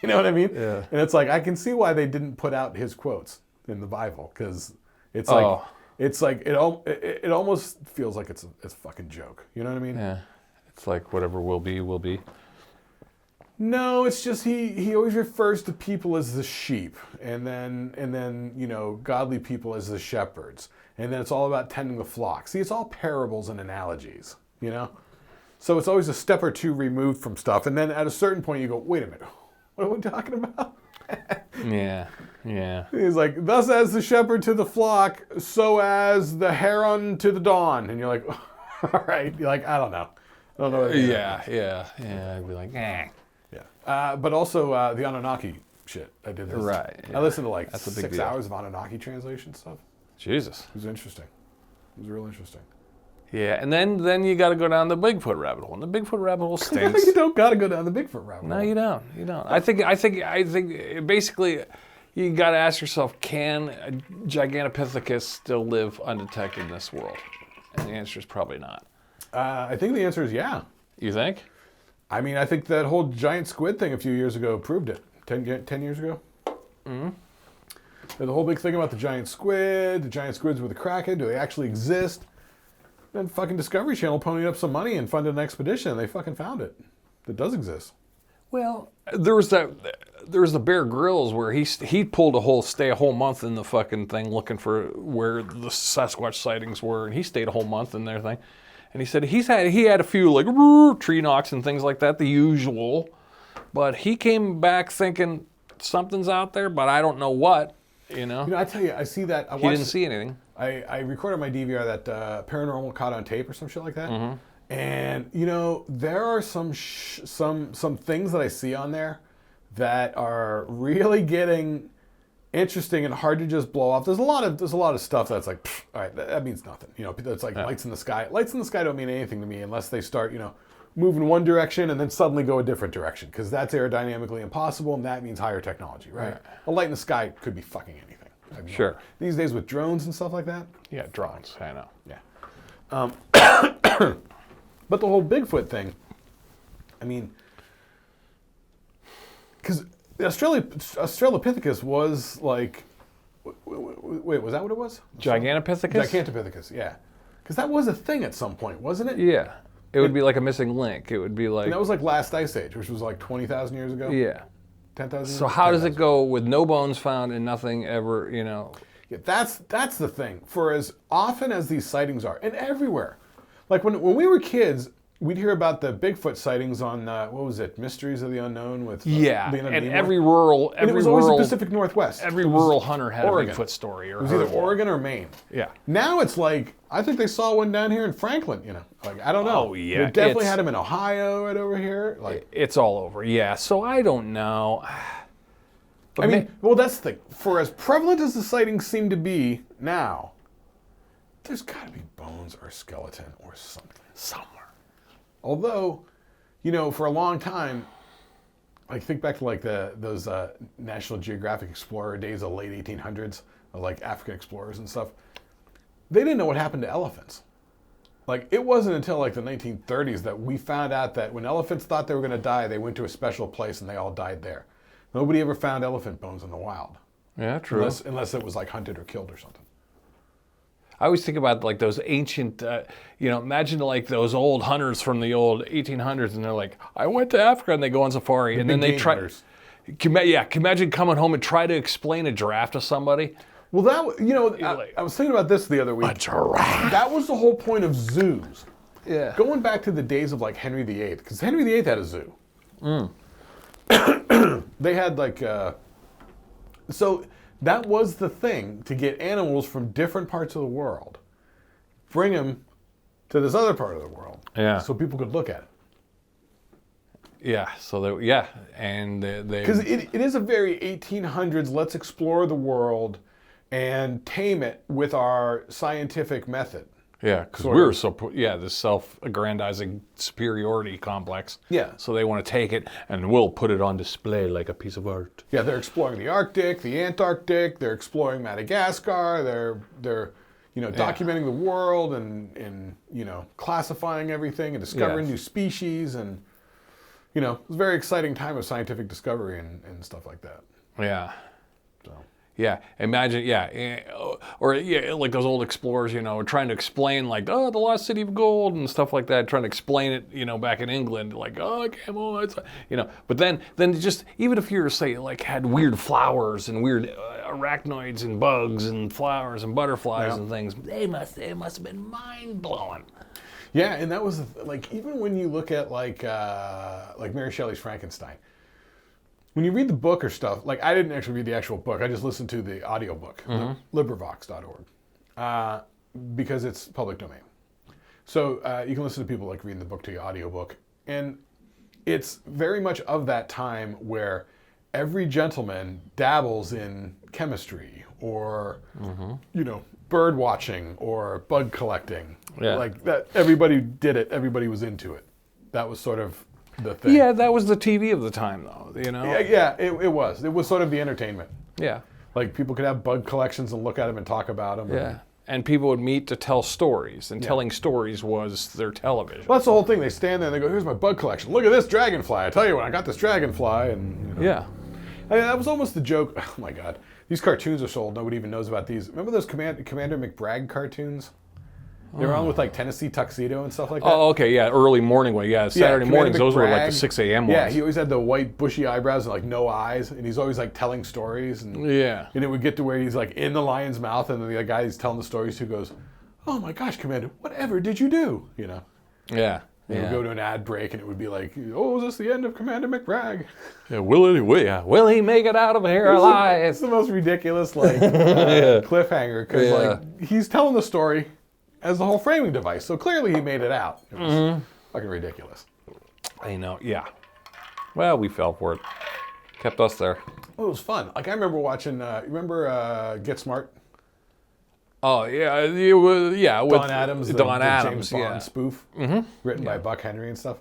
You know what I mean?
Yeah.
And it's like I can see why they didn't put out his quotes in the Bible, because it's like it almost feels like it's a fucking joke. You know what I mean?
Yeah. It's like whatever will be, will be.
No, it's just he always refers to people as the sheep, and then godly people as the shepherds, and then it's all about tending the flock. See, it's all parables and analogies, So it's always a step or two removed from stuff, and then at a certain point you go, wait a minute, what are we talking about?
Yeah.
He's like, thus as the shepherd to the flock, so as the heron to the dawn, and you're like, all right, you're like, I don't know.
Yeah. I'd be like, eh.
Yeah, but also the Anunnaki shit. I did this.
Right. Yeah.
I listened to like
That's a big
6
deal.
hours of Anunnaki translation stuff.
Jesus.
It was interesting. It was real interesting.
Yeah, and then you got to go down the Bigfoot rabbit hole. And the Bigfoot rabbit hole stinks.
You don't got to go down the Bigfoot rabbit hole.
No, you don't. I think basically you got to ask yourself, can a Gigantopithecus still live undetected in this world? And the answer is probably not.
I think the answer is yeah.
You think?
I mean, I think that whole giant squid thing a few years ago proved it. 10 years ago? Mm-hmm. The whole big thing about the giant squids were the Kraken, do they actually exist? Then fucking Discovery Channel ponied up some money and funded an expedition, and they fucking found it. It does exist.
Well, there was the Bear Grylls where he pulled a whole month in the fucking thing looking for where the Sasquatch sightings were, and he stayed a whole month in their thing. And he said he had a few like tree knocks and things like that, the usual. But he came back thinking something's out there, but I don't know what.
I tell you, I see that.
He didn't see anything.
I recorded my DVR that Paranormal caught on tape or some shit like that. Mm-hmm. And there are some things that I see on there that are really getting interesting and hard to just blow off. There's a lot of stuff that's like, all right, that means nothing. It's like lights in the sky. Lights in the sky don't mean anything to me unless they start, move in one direction and then suddenly go a different direction, because that's aerodynamically impossible, and that means higher technology, right? A light in the sky could be fucking anything.
Sure.
These days with drones and stuff like that.
Yeah, drones. I know.
Yeah. But the whole Bigfoot thing, I mean, because the Australopithecus was like, wait, was that what it was?
Gigantopithecus?
Gigantopithecus, yeah. Because that was a thing at some point, wasn't it?
Yeah. It would be like a missing link. It would be like...
And that was like last ice age, which was like 20,000 years ago?
Yeah.
10,000 years
So
ago?
how does it go with no bones found and nothing ever,
Yeah, that's the thing. For as often as these sightings are, and everywhere. Like when we were kids, we'd hear about the Bigfoot sightings on, what was it, Mysteries of the Unknown with Leonardo
and
Nimoy.
every rural...
And it was always the Pacific Northwest.
Every rural hunter had
Oregon.
a Bigfoot story.
It was either Oregon or Maine.
Yeah.
Now it's like, I think they saw one down here in Franklin, Like, I don't know.
Oh, yeah.
They definitely had them in Ohio right over here. Like,
it's all over, yeah. So I don't know. But
well, that's the thing. For as prevalent as the sightings seem to be now, there's got to be bones or skeleton or something somewhere. Although, for a long time, like think back to like those National Geographic Explorer days of the late 1800s, of like African explorers and stuff. They didn't know what happened to elephants. Like it wasn't until like the 1930s that we found out that when elephants thought they were going to die, they went to a special place and they all died there. Nobody ever found elephant bones in the wild.
Yeah, true.
Unless it was like hunted or killed or something.
I always think about like those ancient, imagine like those old hunters from the old 1800s, and they're like, I went to Africa, and they go on safari, and then they try. Can you imagine coming home and try to explain a giraffe to somebody?
Well, I was thinking about this the other week.
A giraffe.
That was the whole point of zoos.
Yeah.
Going back to the days of like Henry VIII, because Henry VIII had a zoo. They had like, so That was the thing, to get animals from different parts of the world, bring them to this other part of the world, so people could look at it.
Yeah, and they...
Because it is a very 1800s, let's explore the world and tame it with our scientific method.
Yeah, because we're this self-aggrandizing superiority complex.
Yeah.
So they want to take it and we'll put it on display like a piece of art.
Yeah, they're exploring the Arctic, the Antarctic, they're exploring Madagascar, they're documenting the world and classifying everything and discovering new species, and it was a very exciting time of scientific discovery and stuff like that.
Yeah.
So.
Yeah, imagine, or like those old explorers, trying to explain like, the lost city of gold and stuff like that, trying to explain it, back in England, like, camel, but then just, even if you were, say, like, had weird flowers and weird arachnoids and bugs and flowers and butterflies and things, it must have been mind-blowing.
Yeah, and that was, like, even when you look at, like Mary Shelley's Frankenstein, when you read the book or stuff, like, I didn't actually read the actual book. I just listened to the audiobook, Litterbugs.org, because it's public domain. So you can listen to people, like, reading the book to your audiobook. And it's very much of that time where every gentleman dabbles in chemistry or, bird watching or bug collecting.
Yeah.
Like, that, everybody did it. Everybody was into it. That was sort of the thing.
Yeah, that was the TV of the time, though,
Yeah, it was. It was sort of the entertainment.
Yeah.
Like, people could have bug collections and look at them and talk about them.
Yeah. And people would meet to tell stories, and telling stories was their television.
Well, that's the whole thing. They stand there and they go, here's my bug collection. Look at this dragonfly. I tell you what, I got this dragonfly. And
Yeah.
I mean, that was almost the joke. Oh, my God. These cartoons are so old. Nobody even knows about these. Remember those Commander McBragg cartoons? They were on with, like, Tennessee Tuxedo and stuff like that.
Oh, okay, yeah, early morning one. Yeah, Saturday mornings, those were like the 6 a.m. ones.
Yeah, he always had the white bushy eyebrows and, like, no eyes, and he's always, like, telling stories. And it would get to where he's, like, in the lion's mouth, and then the guy he's telling the stories to goes, oh, my gosh, Commander, whatever did you do?
Yeah.
It would go to an ad break, and it would be like, oh, is this the end of Commander McBragg?
Yeah, will he make it out of here alive?
It's the most ridiculous, like, cliffhanger, because, like, he's telling the story as the whole framing device, so clearly he made it out. It was fucking ridiculous.
I know, yeah. Well, we fell for it. Kept us there.
Well, it was fun. Like, I remember watching, remember Get Smart?
Oh, yeah, it was, with
Don Adams, the James Bond spoof, written by Buck Henry and stuff.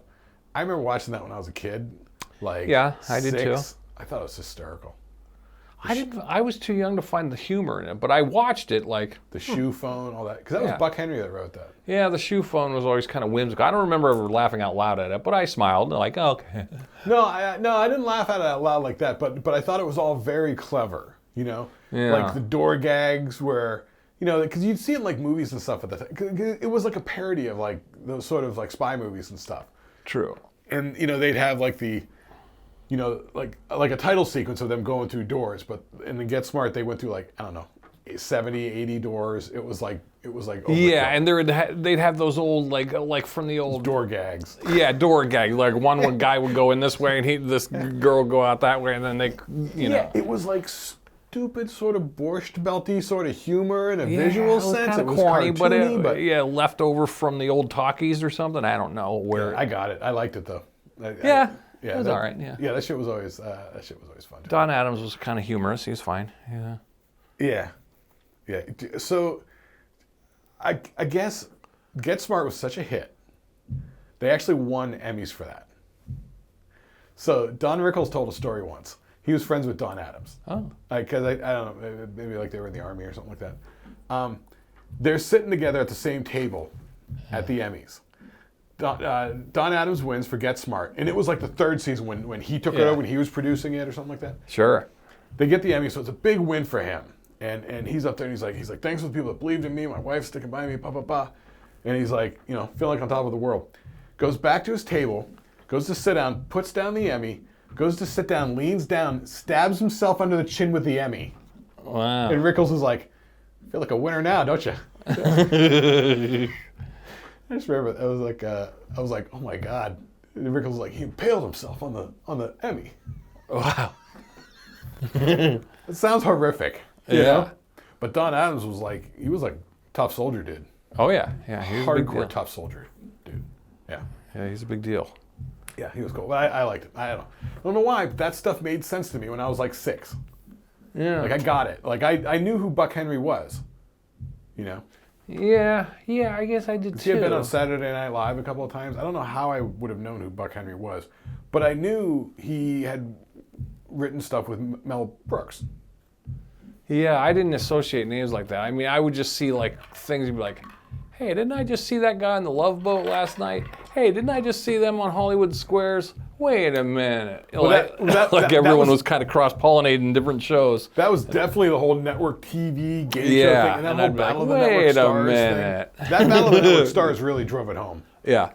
I remember watching that when I was a kid. Like,
I did too.
I thought it was hysterical.
I was too young to find the humor in it, but I watched it like...
The shoe phone, all that. Because that was Buck Henry that wrote that.
Yeah, the shoe phone was always kind of whimsical. I don't remember ever laughing out loud at it, but I smiled, like, oh, okay.
No, I didn't laugh at it out loud like that, but I thought it was all very clever,
Yeah.
Like the door gags where, because you'd see it in, like, movies and stuff at the time. It was like a parody of, like, those sort of, like, spy movies and stuff.
True.
And, they'd have, like, the... like a title sequence of them going through doors, but in the Get Smart, they went through, like, I don't know, 70, 80 doors. It was like
yeah, and they'd have those old, like from the old...
door gags.
Yeah, door gag. Like, one guy would go in this way, and this girl would go out that way, and then they,
Yeah, it was like stupid sort of Borscht Belty sort of humor in a visual sense. It was
corny,
cartoony,
but left over from the old talkies or something. I don't know where...
I got it. I liked it, though.
It was all right, yeah.
Yeah, that shit was always fun.
Don Adams was kind of humorous. He was fine. Yeah.
Yeah. So, I guess Get Smart was such a hit. They actually won Emmys for that. So, Don Rickles told a story once. He was friends with Don Adams.
Oh.
Because I don't know, maybe like they were in the Army or something like that. They're sitting together at the same table at the Emmys. Don Adams wins for Get Smart, and it was like the third season when he took it over, when he was producing it or something like that.
Sure.
They get the Emmy, so it's a big win for him. And he's up there, and he's like, thanks for the people that believed in me. My wife's sticking by me, And he's like, feeling like on top of the world. Goes back to his table, goes to sit down, puts down the Emmy, goes to sit down, leans down, stabs himself under the chin with the Emmy.
Wow.
And Rickles is like, I feel like a winner now, don't you? I just remember I was like, oh my God. And Rickles was like, he impaled himself on the Emmy.
Wow.
It sounds horrific. You know? But Don Adams was like, tough soldier dude.
Oh yeah, yeah. He was a big deal.
Hardcore tough soldier dude. Yeah.
Yeah, he's a big deal.
Yeah, he was cool. But I liked it. I don't know why, but that stuff made sense to me when I was like 6.
Yeah.
Like I got it. Like I knew who Buck Henry was. You know?
Yeah, I guess I did too.
He had been on Saturday Night Live a couple of times. I don't know how I would have known who Buck Henry was, but I knew he had written stuff with Mel Brooks.
Yeah, I didn't associate names like that. I mean, I would just see like things and be like, hey, didn't I just see that guy on the Love Boat last night? Hey, didn't I just see them on Hollywood Squares? Wait a minute.
Well,
everyone was kind of cross-pollinating different shows.
That was definitely the whole network TV game show thing. And that whole
I'd be
Battle
like,
of the Network
wait a
Stars
minute.
thing. That Battle of the Network Stars really drove it home.
Yeah.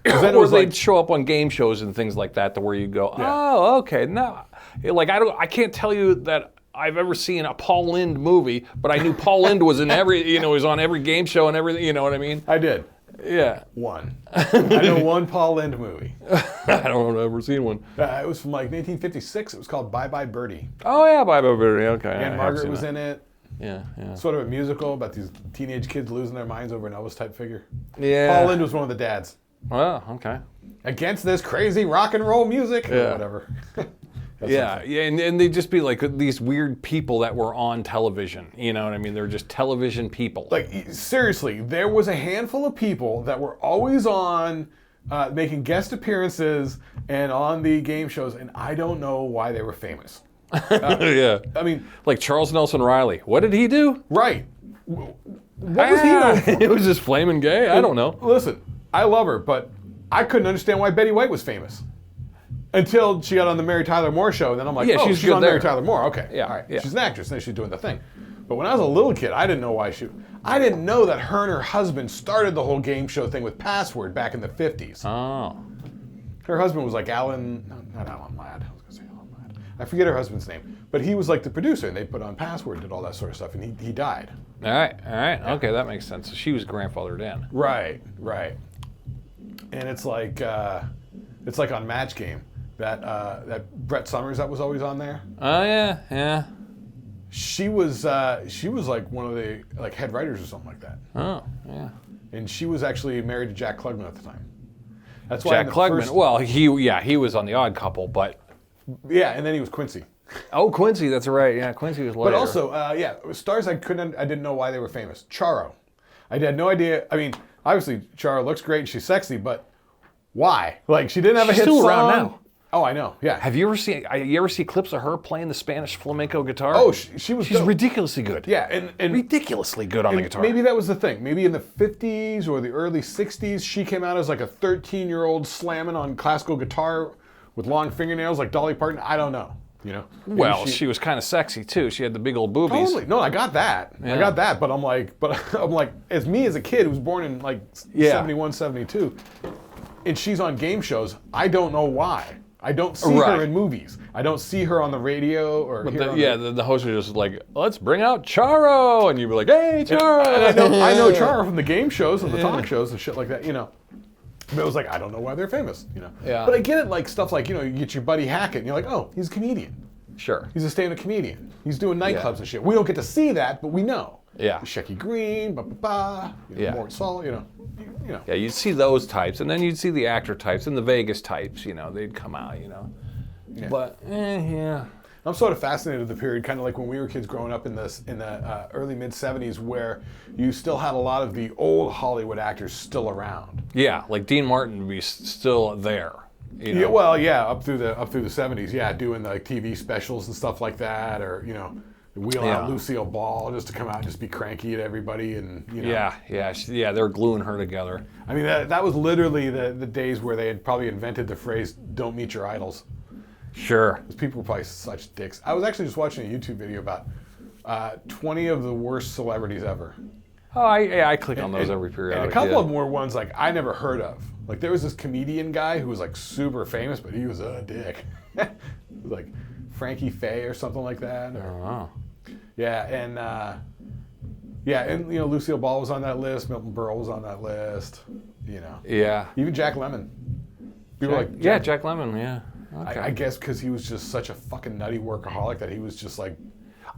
Then it
Or
was
they'd
like,
show up on game shows and things like that to where you go,
Yeah.
oh, okay. Now, like I can't tell you that I've ever seen a Paul Lynde movie, but I knew Paul Lynde was in every, he was on every game show and everything, you know what I mean?
I did.
Yeah.
One. I know one Paul Lynde movie.
I don't know if I've ever seen one.
It was from like 1956. It was called Bye Bye Birdie.
Oh yeah, Bye Bye Birdie, okay.
And Margaret was in it.
Yeah.
Sort of a musical about these teenage kids losing their minds over an Elvis type figure.
Yeah.
Paul Lynde was one of the dads.
Oh, okay.
Against this crazy rock and roll music or whatever.
Yeah, and they'd just be like these weird people that were on television. You know what I mean? They're just television people.
Like, seriously, there was a handful of people that were always on, making guest appearances and on the game shows, and I don't know why they were famous.
Yeah.
I mean,
like Charles Nelson Riley. What did he do?
right. What was he known for?
It was just flaming gay. I don't know.
Listen, I love her, but I couldn't understand why Betty White was famous. Until she got on the Mary Tyler Moore show, and then I'm like,
Yeah,
oh,
she's
she's
good
on
there.
Mary Tyler Moore. Okay,
Yeah,
all right.
yeah.
She's an actress, and she's doing the thing. But when I was a little kid, I didn't know why I didn't know that her and her husband started the whole game show thing with Password back in the 50s.
Oh.
Her husband was like not Alan Ladd. I was going to say Alan Ladd. I forget her husband's name. But he was like the producer, and they put on Password, did all that sort of stuff, and he died.
All right. Okay, that makes sense. So she was grandfathered in.
Right. And it's like on Match Game. That Brett Summers that was always on there.
Oh yeah.
She was like one of the like head writers or something like that.
Oh yeah.
And she was actually married to Jack Klugman at the time. That's why
Jack Klugman. Well, he was on The Odd Couple, but
and then he was Quincy.
oh, Quincy, that's right. Yeah, Quincy was later.
But also, stars I didn't know why they were famous. Charo, I had no idea. I mean, obviously Charo looks great and she's sexy, but why? Like she didn't have a hit
still
song.
around now.
Oh, I know. Yeah.
Have you ever see clips of her playing the Spanish flamenco guitar?
Oh, she's dope.
ridiculously good.
Yeah, and
ridiculously good on the guitar.
Maybe that was the thing. Maybe in the 50s or the early 60s, she came out as like a 13-year-old slamming on classical guitar with long fingernails like Dolly Parton. I don't know. You know. Maybe
well, she was kind of sexy too. She had the big old boobies.
Totally. No, I got that.
Yeah.
I got that. But I'm like, as me as a kid who was born in like 71, 72, and she's on game shows, I don't know why. I don't see her in movies. I don't see her on the radio or
the host was just like, let's bring out Charo, and you'd be like, hey, Charo.
And I know Charo from the game shows and the talk shows and shit like that, you know. But it was like, I don't know why they're famous, you know.
Yeah.
But I get it, like stuff like, you know, you get your buddy Hackett, and you're like, oh, he's a comedian.
Sure.
He's a stand-up comedian. He's doing nightclubs and shit. We don't get to see that, but we know.
Yeah.
Shecky Green, Morton Saul, you know.
Yeah, you'd see those types, and then you'd see the actor types and the Vegas types, you know, they'd come out, you know.
Yeah.
But, yeah.
I'm sort of fascinated with the period, kind of like when we were kids growing up in the early mid-'70s, where you still had a lot of the old Hollywood actors still around.
Yeah, like Dean Martin would be still there. You know?
Yeah, well, yeah, up through the 70s, yeah, doing like TV specials and stuff like that, or you know, wheel out Lucille Ball just to come out and just be cranky at everybody, and you know.
Yeah, they're gluing her together.
I mean, that was literally the days where they had probably invented the phrase "Don't meet your idols."
Sure.
Because people were probably such dicks. I was actually just watching a YouTube video about 20 of the worst celebrities ever.
Oh, I click on those every period.
And a couple of them were ones like I never heard of. Like there was this comedian guy who was like super famous, but he was a dick. Like Frankie Faye or something like that.
Oh.
Yeah, and you know Lucille Ball was on that list. Milton Berle was on that list. You know.
Yeah.
Even Jack Lemmon.
Jack Lemmon. Yeah. Okay.
I guess because he was just such a fucking nutty workaholic that he was just like.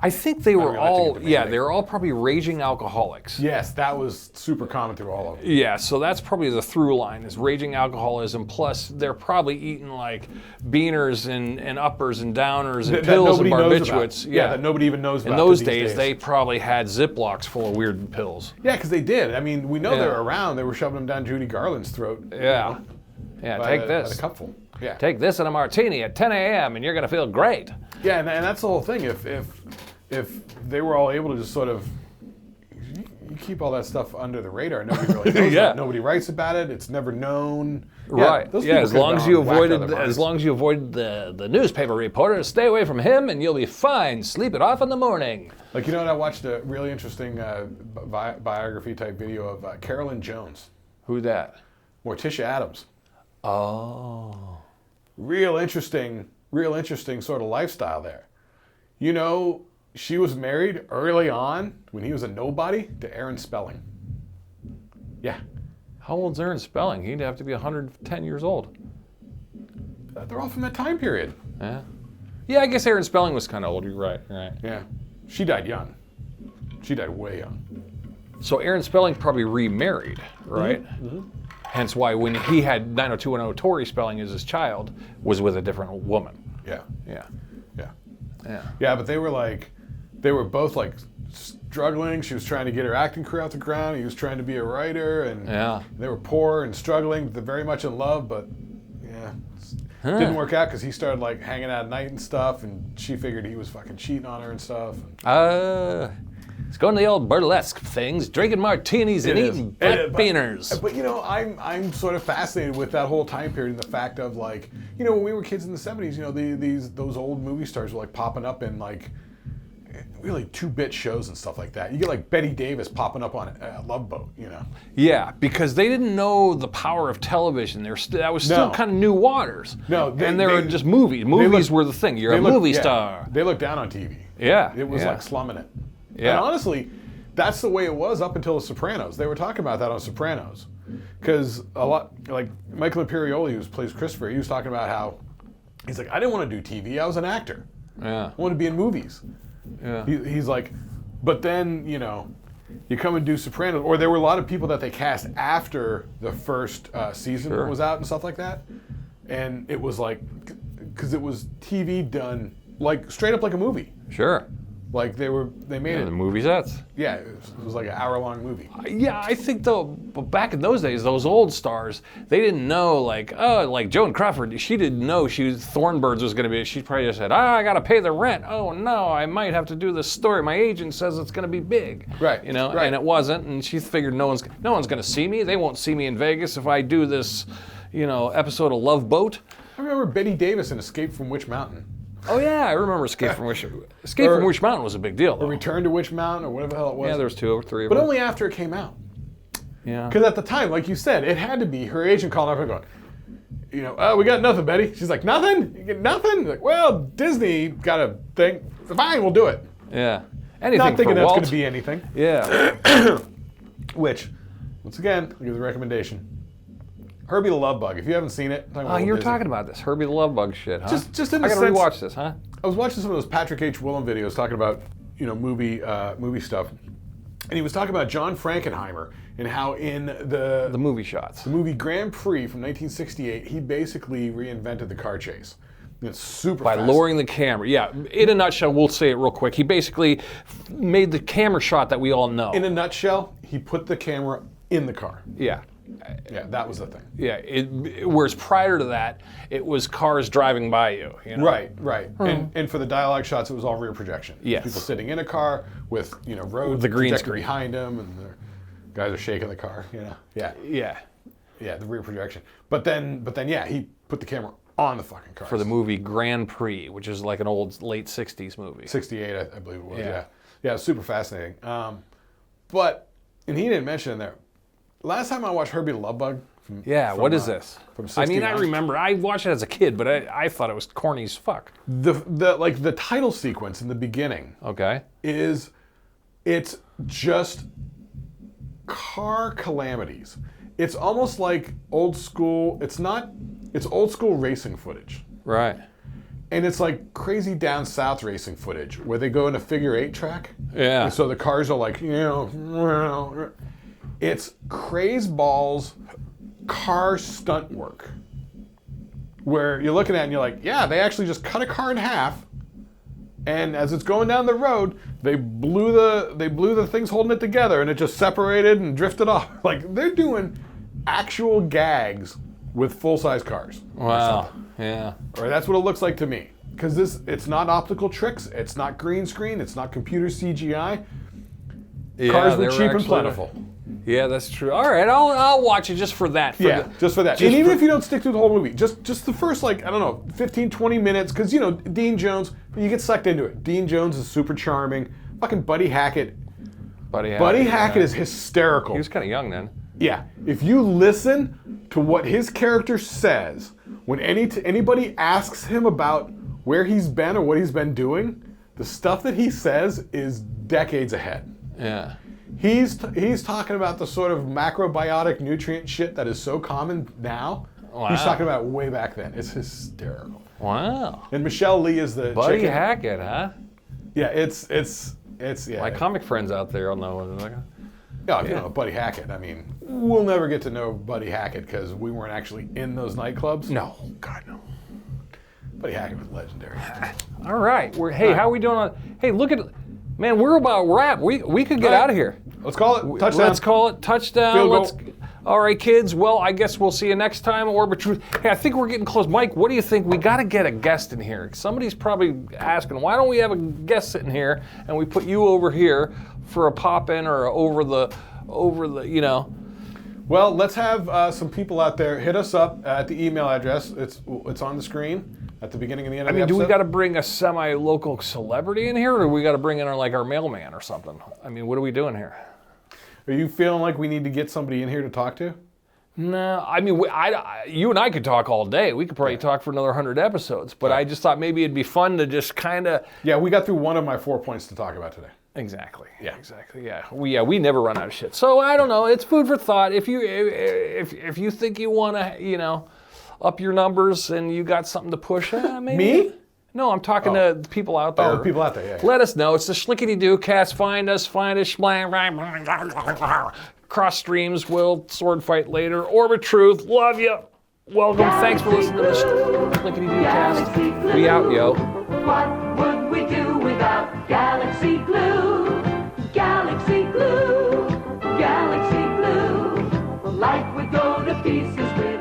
I think they were
mean, I think
all,
it's
yeah, they were all probably raging alcoholics.
Yes, that was super common through all of them.
Yeah, so that's probably the through line is raging alcoholism. Plus, they're probably eating like beaners and uppers and downers and pills and barbiturates.
Yeah, that nobody even knows about.
In those days, they probably had Ziplocs full of weird pills.
Yeah, because they did. I mean, we know they're around. They were shoving them down Judy Garland's throat.
Yeah. Yeah, take this.
By the cupful. Yeah.
Take this in a martini at 10 a.m. and you're going to feel great.
Yeah, and that's the whole thing. If they were all able to just sort of, you keep all that stuff under the radar. Nobody really knows it. Nobody writes about it. It's never known.
Right. Yeah, as long as you avoided the newspaper reporter, stay away from him and you'll be fine. Sleep it off in the morning.
Like, you know what? I watched a really interesting biography type video of Carolyn Jones.
Who that?
Morticia Adams.
Oh.
Real interesting sort of lifestyle there. You know, she was married early on when he was a nobody to Aaron Spelling. Yeah.
How old's Aaron Spelling? He'd have to be 110 years old.
They're all from that time period.
Yeah. Yeah, I guess Aaron Spelling was kind of old. You're right.
Yeah. She died young. She died way young.
So Aaron Spelling probably remarried, right?
Mm-hmm.
Hence why when he had 90210 Tori Spelling as his child, was with a different woman.
Yeah.
Yeah.
Yeah.
Yeah.
Yeah, but they were both like struggling. She was trying to get her acting career off the ground. He was trying to be a writer, and they were poor and struggling. They're very much in love, but didn't work out because he started like hanging out at night and stuff, and she figured he was fucking cheating on her and stuff.
It's going to the old burlesque things, drinking martinis and eating black beaners.
But you know, I'm sort of fascinated with that whole time period and the fact of like, you know, when we were kids in the 70s, you know, those old movie stars were like popping up in like really 2-bit shows and stuff like that. You get like Betty Davis popping up on Love Boat, you know.
Yeah, because they didn't know the power of television. That was still kind of new waters.
No,
they were just movies. Movies were the thing. You're a movie star.
They looked down on TV.
Yeah.
It was like slumming it.
Yeah.
And honestly, that's the way it was up until The Sopranos. They were talking about that on Sopranos. Because a lot, like Michael Imperioli, who plays Christopher, he was talking about how, he's like, I didn't want to do TV, I was an actor.
Yeah.
I wanted to be in movies.
Yeah.
He's like, but then, you know, you come and do Sopranos, or there were a lot of people that they cast after the first season was out and stuff like that. And it was like, because it was TV done like straight up like a movie.
Sure.
Like they made it.
The movie sets.
Yeah, it was like an hour-long movie.
Yeah, I think though, back in those days, those old stars, they didn't know like Joan Crawford, she didn't know Thornbirds was going to be. She probably just said, I got to pay the rent. Oh no, I might have to do this story. My agent says it's going to be big.
Right.
You know, and it wasn't, and she figured no one's going to see me. They won't see me in Vegas if I do this, you know, episode of Love Boat.
I remember Betty Davis in Escape from Witch Mountain.
Oh yeah, I remember Escape from Witch Mountain was a big deal.
Or Return to Witch Mountain, or whatever the hell it was.
Yeah, there was 2 or 3 of them.
But only after it came out.
Yeah.
Because at the time, like you said, it had to be her agent calling up and going, you know, we got nothing, Betty. She's like, nothing? You get nothing? Like, well, Disney got a thing. Fine, we'll do it.
Yeah. Anything
Not thinking
for
that's
Walt.
going to be anything.
Yeah.
Which, once again, I'll give the recommendation. Herbie the Love Bug. If you haven't seen it,
you were talking about this Herbie the Love Bug shit, huh?
Just in the
I gotta rewatch this, huh?
I was watching some of those Patrick H. Willem videos talking about, you know, movie stuff, and he was talking about John Frankenheimer and how in the
movie shots,
the movie Grand Prix from 1968, he basically reinvented the car chase. It's super
by lowering the camera. Yeah, in a nutshell, we'll say it real quick. He basically made the camera shot that we all know.
In a nutshell, he put the camera in the car.
Yeah.
Yeah, that was the thing.
Yeah, whereas prior to that, it was cars driving by you. You know?
Right. And for the dialogue shots, it was all rear projection.
Yes.
People sitting in a car with, you know, road
the green
projector
screen
behind them, and the guys are shaking the car. You know. Yeah, the rear projection. But then, yeah, he put the camera on the fucking car
for the movie Grand Prix, which is like an old late '60s movie.
68, I believe it was. Yeah, super fascinating. But he didn't mention in there. Last time I watched Herbie the Love Bug.
What is this?
From
I mean, I remember I watched it as a kid, but I thought it was corny as fuck.
The title sequence in the beginning.
Okay.
It's just car calamities. It's almost like old school. It's old school racing footage.
Right.
And it's like crazy down south racing footage where they go in a figure 8 track.
Yeah.
And so the cars are like, it's craze balls car stunt work. Where you're looking at it and you're like, yeah, they actually just cut a car in half. And as it's going down the road, they blew the things holding it together and it just separated and drifted off. Like they're doing actual gags with full-size cars.
Wow. Yeah.
Or that's what it looks like to me. Because it's not optical tricks, it's not green screen, it's not computer CGI.
Yeah,
Cars were
they
cheap and
actually-
plentiful.
Yeah, that's true. All right, I'll watch it just for that.
Just for that. And even if you don't stick to the whole movie, just the first, 15, 20 minutes, because, Dean Jones, you get sucked into it. Dean Jones is super charming. Fucking Buddy Hackett. Buddy Hackett is hysterical.
He was kind of young then.
Yeah. If you listen to what his character says, when anybody asks him about where he's been or what he's been doing, the stuff that he says is decades ahead.
Yeah.
He's talking about the sort of macrobiotic nutrient shit that is so common now.
Wow.
He's talking about way back then. It's hysterical.
Wow.
And Michelle Lee is the
Buddy
chicken.
Hackett, huh?
Yeah, it's yeah.
My comic friends out there will know what it's like.
Yeah, if you don't know Buddy Hackett, I mean, we'll never get to know Buddy Hackett because we weren't actually in those nightclubs.
No, God no.
Buddy Hackett was legendary.
All right. How are we doing hey, look at man, we're about wrap. We could get out of here.
Let's call it touchdown.
Let's call it touchdown.
Field goal.
All right, kids. Well, I guess we'll see you next time. Orbit Truth. Hey, I think we're getting close. Mike, what do you think? We got to get a guest in here. Somebody's probably asking, why don't we have a guest sitting here and we put you over here for a pop-in or over the.
Well, let's have some people out there hit us up at the email address. It's on the screen at the beginning and the end of the episode.
Do we got to bring a semi-local celebrity in here, or do we got to bring in our mailman or something? I mean, what are we doing here?
Are you feeling like we need to get somebody in here to talk to?
No, I mean, you and I could talk all day. We could probably talk for another 100 episodes, but I just thought maybe it'd be fun to just kind of...
Yeah, we got through one of my 4 points to talk about today.
Exactly.
Yeah.
Exactly. Yeah. We never run out of shit. So I don't know. It's food for thought. If you think you want to, up your numbers and you got something to push, maybe.
Me?
No, I'm talking to the people out there.
Oh, the people out there, yeah.
Let us know. It's the Shlicketty Doocast. Find us. Cross streams. We'll sword fight later. Orbit Truth. Love you. Welcome. Thanks for listening to the Shlicketty Doocast. We out, yo.
What would we do without Galaxy Glue? Galaxy Glue, Galaxy Glue. Life would go to pieces with